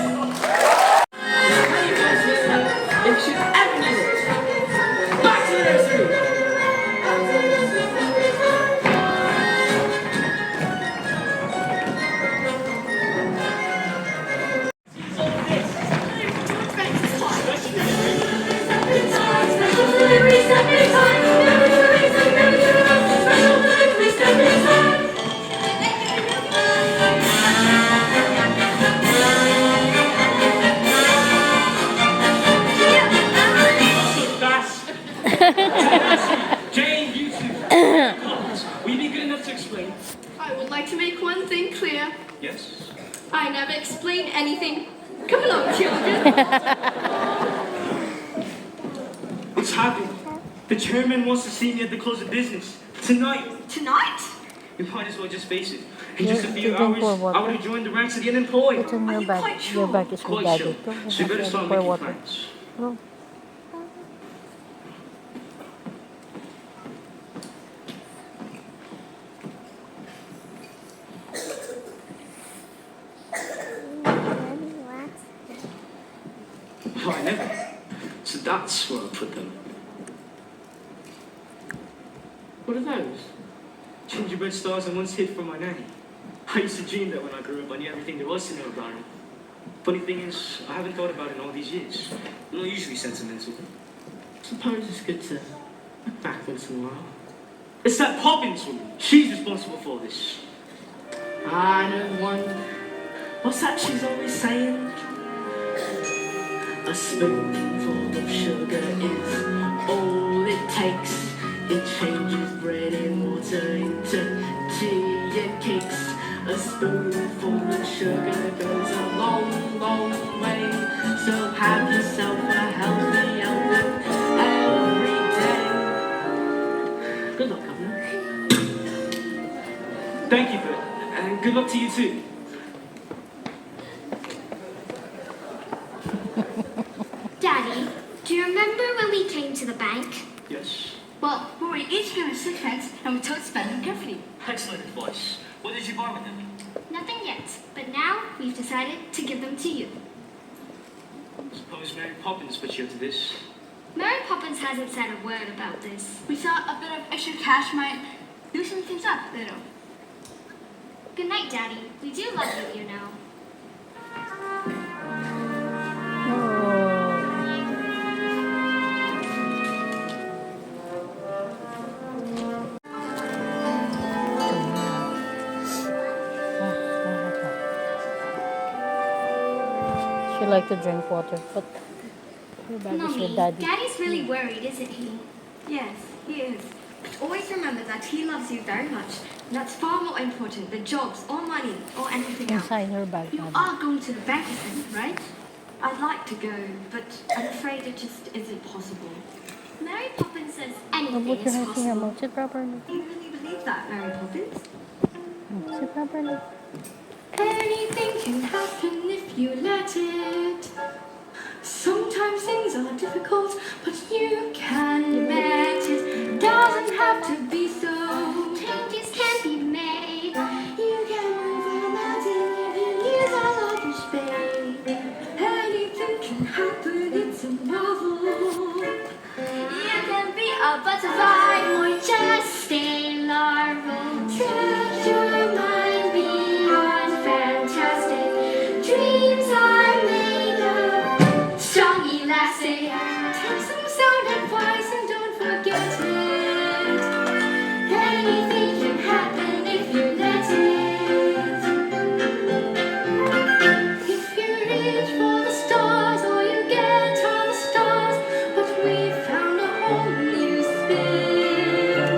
Speaker 1: If you ever knew it, back to the nursery.
Speaker 4: Jane, you two. Poppins, will you be good enough to explain?
Speaker 9: I would like to make one thing clear.
Speaker 4: Yes?
Speaker 9: I never explain anything. Come along, children.
Speaker 4: What's happened? The chairman wants to see me at the close of business. Tonight.
Speaker 9: Tonight?
Speaker 4: You might as well just face it. In just a
Speaker 6: You
Speaker 4: few
Speaker 6: drink
Speaker 4: hours,
Speaker 6: more water.
Speaker 4: I would have joined the ranks of the unemployed.
Speaker 6: It's in
Speaker 9: Are
Speaker 6: your
Speaker 9: you
Speaker 6: bag.
Speaker 9: quite
Speaker 6: Your
Speaker 9: sure?
Speaker 6: bag is
Speaker 4: Quite
Speaker 6: with
Speaker 4: sure.
Speaker 6: Daddy.
Speaker 4: So you better start
Speaker 6: Pour
Speaker 4: making
Speaker 6: water.
Speaker 4: plans.
Speaker 6: Oh.
Speaker 4: Never. So that's where I put them.
Speaker 1: What are those?
Speaker 4: Gingerbread stars I once hid from my nanny. I used to dream that when I grew up I knew everything there was to know about him. Funny thing is, I haven't thought about it in all these years. I'm not usually sentimental.
Speaker 1: Suppose it's good to look back once in a while.
Speaker 4: It's that Poppins woman. She's responsible for this.
Speaker 1: I know one. What's that she's always saying? A spoonful of sugar is all it takes. It changes bread and water into tea and cakes. A spoonful of sugar goes a long, long way. So have yourself a healthy outlook every day. Good luck, Governor.
Speaker 4: Thank you, Bert. And good luck to you too.
Speaker 2: Daddy, do you remember when we came to the bank?
Speaker 4: Yes.
Speaker 8: Well, we were each given 6 pence and we told to spend them carefully.
Speaker 4: Excellent advice. What did you buy with them?
Speaker 2: Nothing yet, but now we've decided to give them to you.
Speaker 4: Suppose Mary Poppins put you up to this.
Speaker 2: Mary Poppins hasn't said a word about this.
Speaker 8: We thought a bit of extra cash might loosen things up a little.
Speaker 2: Good night, Daddy. We do love you, you know.
Speaker 6: She like to drink water, but her bag is
Speaker 2: Mommy,
Speaker 6: with daddy.
Speaker 2: Daddy's really worried, isn't he?
Speaker 9: Yes, he is. But always remember that he loves you very much. And that's far more important than jobs or money or anything else.
Speaker 6: Inside her bag,
Speaker 9: You
Speaker 6: daddy.
Speaker 9: are going to the bank, right? I'd like to go, but I'm afraid it just isn't possible.
Speaker 2: Mary Poppins says
Speaker 6: How
Speaker 2: anything
Speaker 6: about
Speaker 2: is
Speaker 6: your husband?
Speaker 2: possible.
Speaker 6: Mouth it properly.
Speaker 9: Do you really believe that, Mary Poppins?
Speaker 6: Mouth it properly.
Speaker 3: Anything can happen if you let it. Sometimes things are difficult, but you can let it. Doesn't have to be so.
Speaker 2: Changes can be made.
Speaker 3: You can move a mountain if you use a lot of spade. Anything can happen, it's a novel.
Speaker 2: You can be a butterfly or just a larval.
Speaker 3: Treasure mind
Speaker 2: Beyond fantastic, dreams are made of strong elastic.
Speaker 3: Take some sound advice and don't forget it. Anything can happen if you let it. If you reach for the stars or you get on the stars, but we found a hole you spin.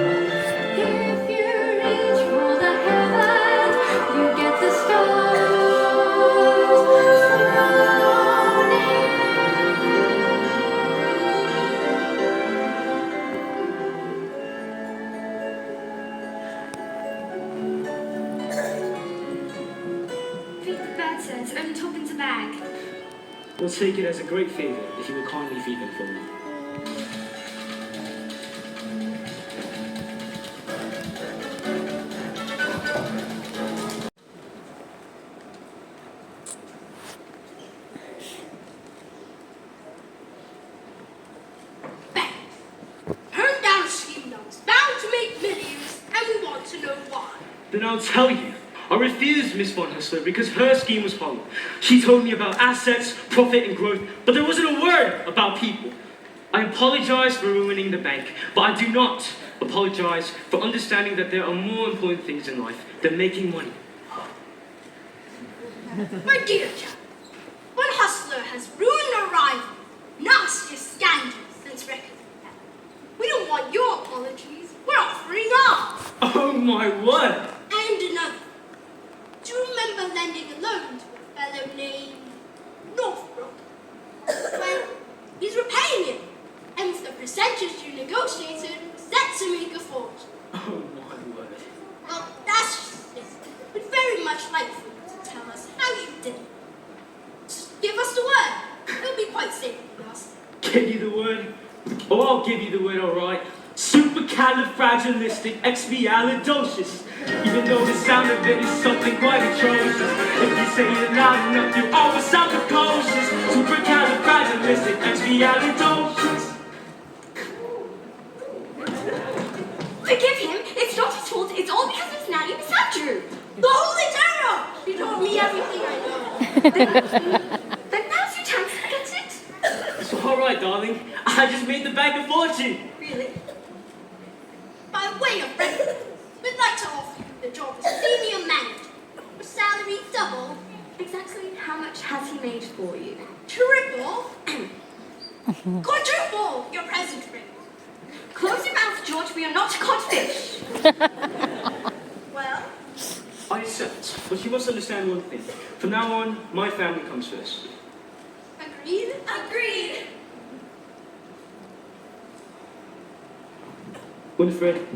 Speaker 3: If you reach for the heavens, you get the stars
Speaker 2: Read the bird says, only tuppence a bag.
Speaker 4: We'll take it as a great favor if you will kindly feed them for me.
Speaker 8: Turn down a scheme that was bound to make millions, and we want to know why.
Speaker 4: Then I'll tell you. I refused Miss Von Hustler because her scheme was hollow. She told me about assets, profit, and growth, but there wasn't a word about people. I apologize for ruining the bank, but I do not apologize for understanding that there are more important things in life than making money.
Speaker 8: My dear chap, one hustler has ruined our rival. Nastiest scandal since record. We don't want your apologies. We're offering ours.
Speaker 4: Oh my word!
Speaker 8: And another. Do you remember lending a loan to a fellow named Northbrook? Well, he's repaying it. And with the percentage you negotiated, set to make a fortune.
Speaker 4: Oh my word.
Speaker 8: Well, that's just it. We'd very much like for you to tell us how you did it. Just give us the word. It'll be quite safe with us.
Speaker 4: Give you the word? Oh, I'll give you the word, alright. Supercalifragilisticexpialidocious. Even though the sound of it is something quite atrocious. If you say it loud enough, you always sound precocious. Supercalifragilisticexpialidocious.
Speaker 9: Forgive him. It's not his fault. It's all because of his nanny, Miss Andrew. The Holy Terror! You told me everything I know. Then now's your chance to get it.
Speaker 4: It's all right, darling. I just made the bank a fortune.
Speaker 9: Really? By way of reference, we'd like to offer you the job as senior manager. A salary double. Exactly how much has he made for you? Triple? Quadruple your present rate. Close your mouth, George. We are not codfish. Well?
Speaker 4: I accept, but you must understand one thing. From now on, my family comes first.
Speaker 9: Agreed? Agreed.
Speaker 4: Winifred,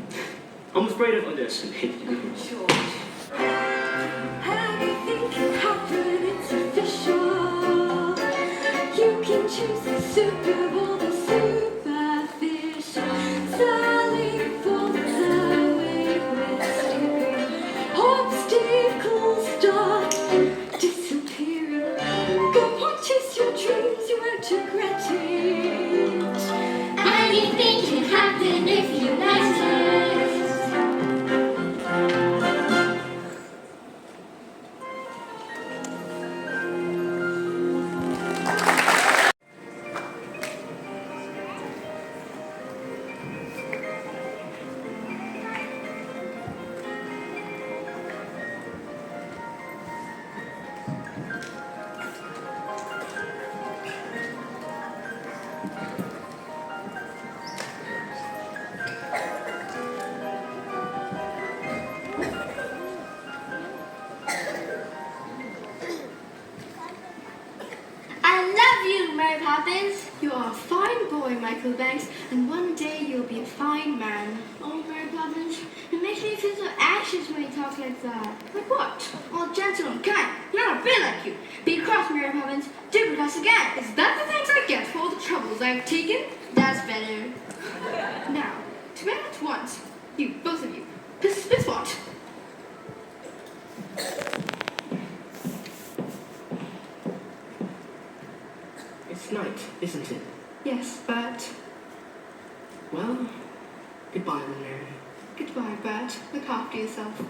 Speaker 4: I'm afraid I've underestimated you.
Speaker 9: George.
Speaker 3: Anything can happen, it's official. You can choose the Super Bowl, the superficial. Selling phones away with steering. Obstacles start disappearing. Go on, chase your dreams, you won't regret it. Anything can happen if you let it.
Speaker 9: Mary Poppins. You are a fine boy, Michael Banks, and one day you'll be a fine man. Oh, Mary Poppins, it makes me feel so anxious when you talk like that. Like what? All gentle and kind, not a bit like you. Be cross, Mary Poppins. Do cross again. Is that the thanks I get for all the troubles I've taken? That's better. Now, to men at once, you, both of you, Miss what?
Speaker 1: It's night, isn't it?
Speaker 9: Yes, but...
Speaker 1: Well, goodbye, Mary.
Speaker 9: Goodbye, Bert. Look after yourself.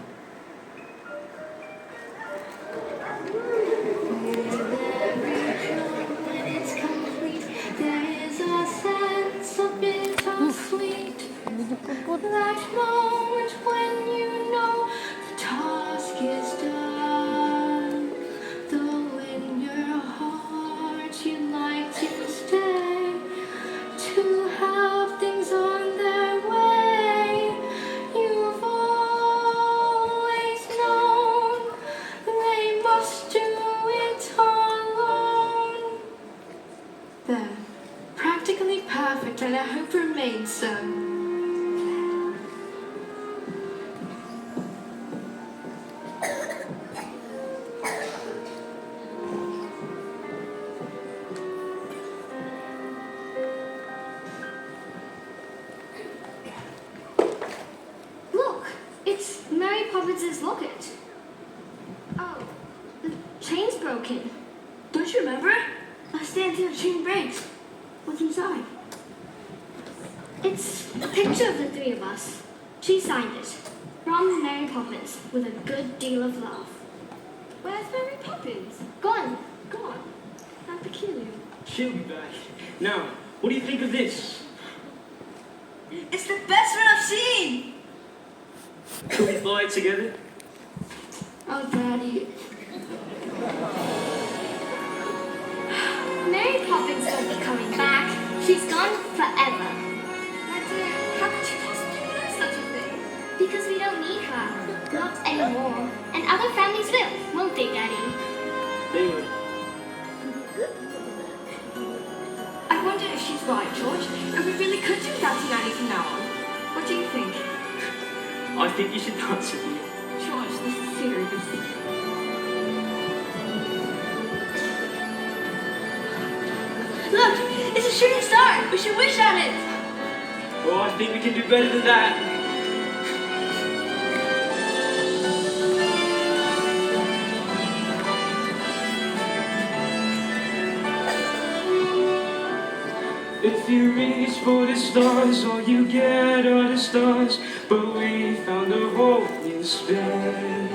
Speaker 3: When it's complete, there is a sense of bittersweet. That moment when you know the task is done. Though in your heart you'd like to stay, to have things on their way. You've always known they must do it alone.
Speaker 9: There. Practically perfect, and I hope remains so.
Speaker 3: Look, it's Mary Poppins' locket. Oh, the chain's broken.
Speaker 9: Don't you remember? Last day until the chain breaks. What's inside?
Speaker 3: It's a picture of the three of us. She signed it. From Mary Poppins, with a good deal of love.
Speaker 9: Where's Mary Poppins?
Speaker 3: Gone.
Speaker 9: Gone. How peculiar.
Speaker 4: She'll be back. Now, what do you think of this?
Speaker 9: It's the best one I've seen!
Speaker 4: Could we fly it together?
Speaker 9: Oh, Daddy.
Speaker 3: Mary Poppins won't be coming back. She's gone forever.
Speaker 9: My dear, how could you possibly know such a thing?
Speaker 3: Because we don't need her. Not anymore. And other families will, won't they, Daddy?
Speaker 4: They would.
Speaker 9: I wonder if she's right, George, and we really could do without a nanny from now on. What do you think?
Speaker 4: I think you should dance with me.
Speaker 9: George, this is serious. Look, it's a shooting star. We should wish at it.
Speaker 4: Oh, I think we can do better than that. If you reach for the stars, all you get are the stars. But we found a hole in space.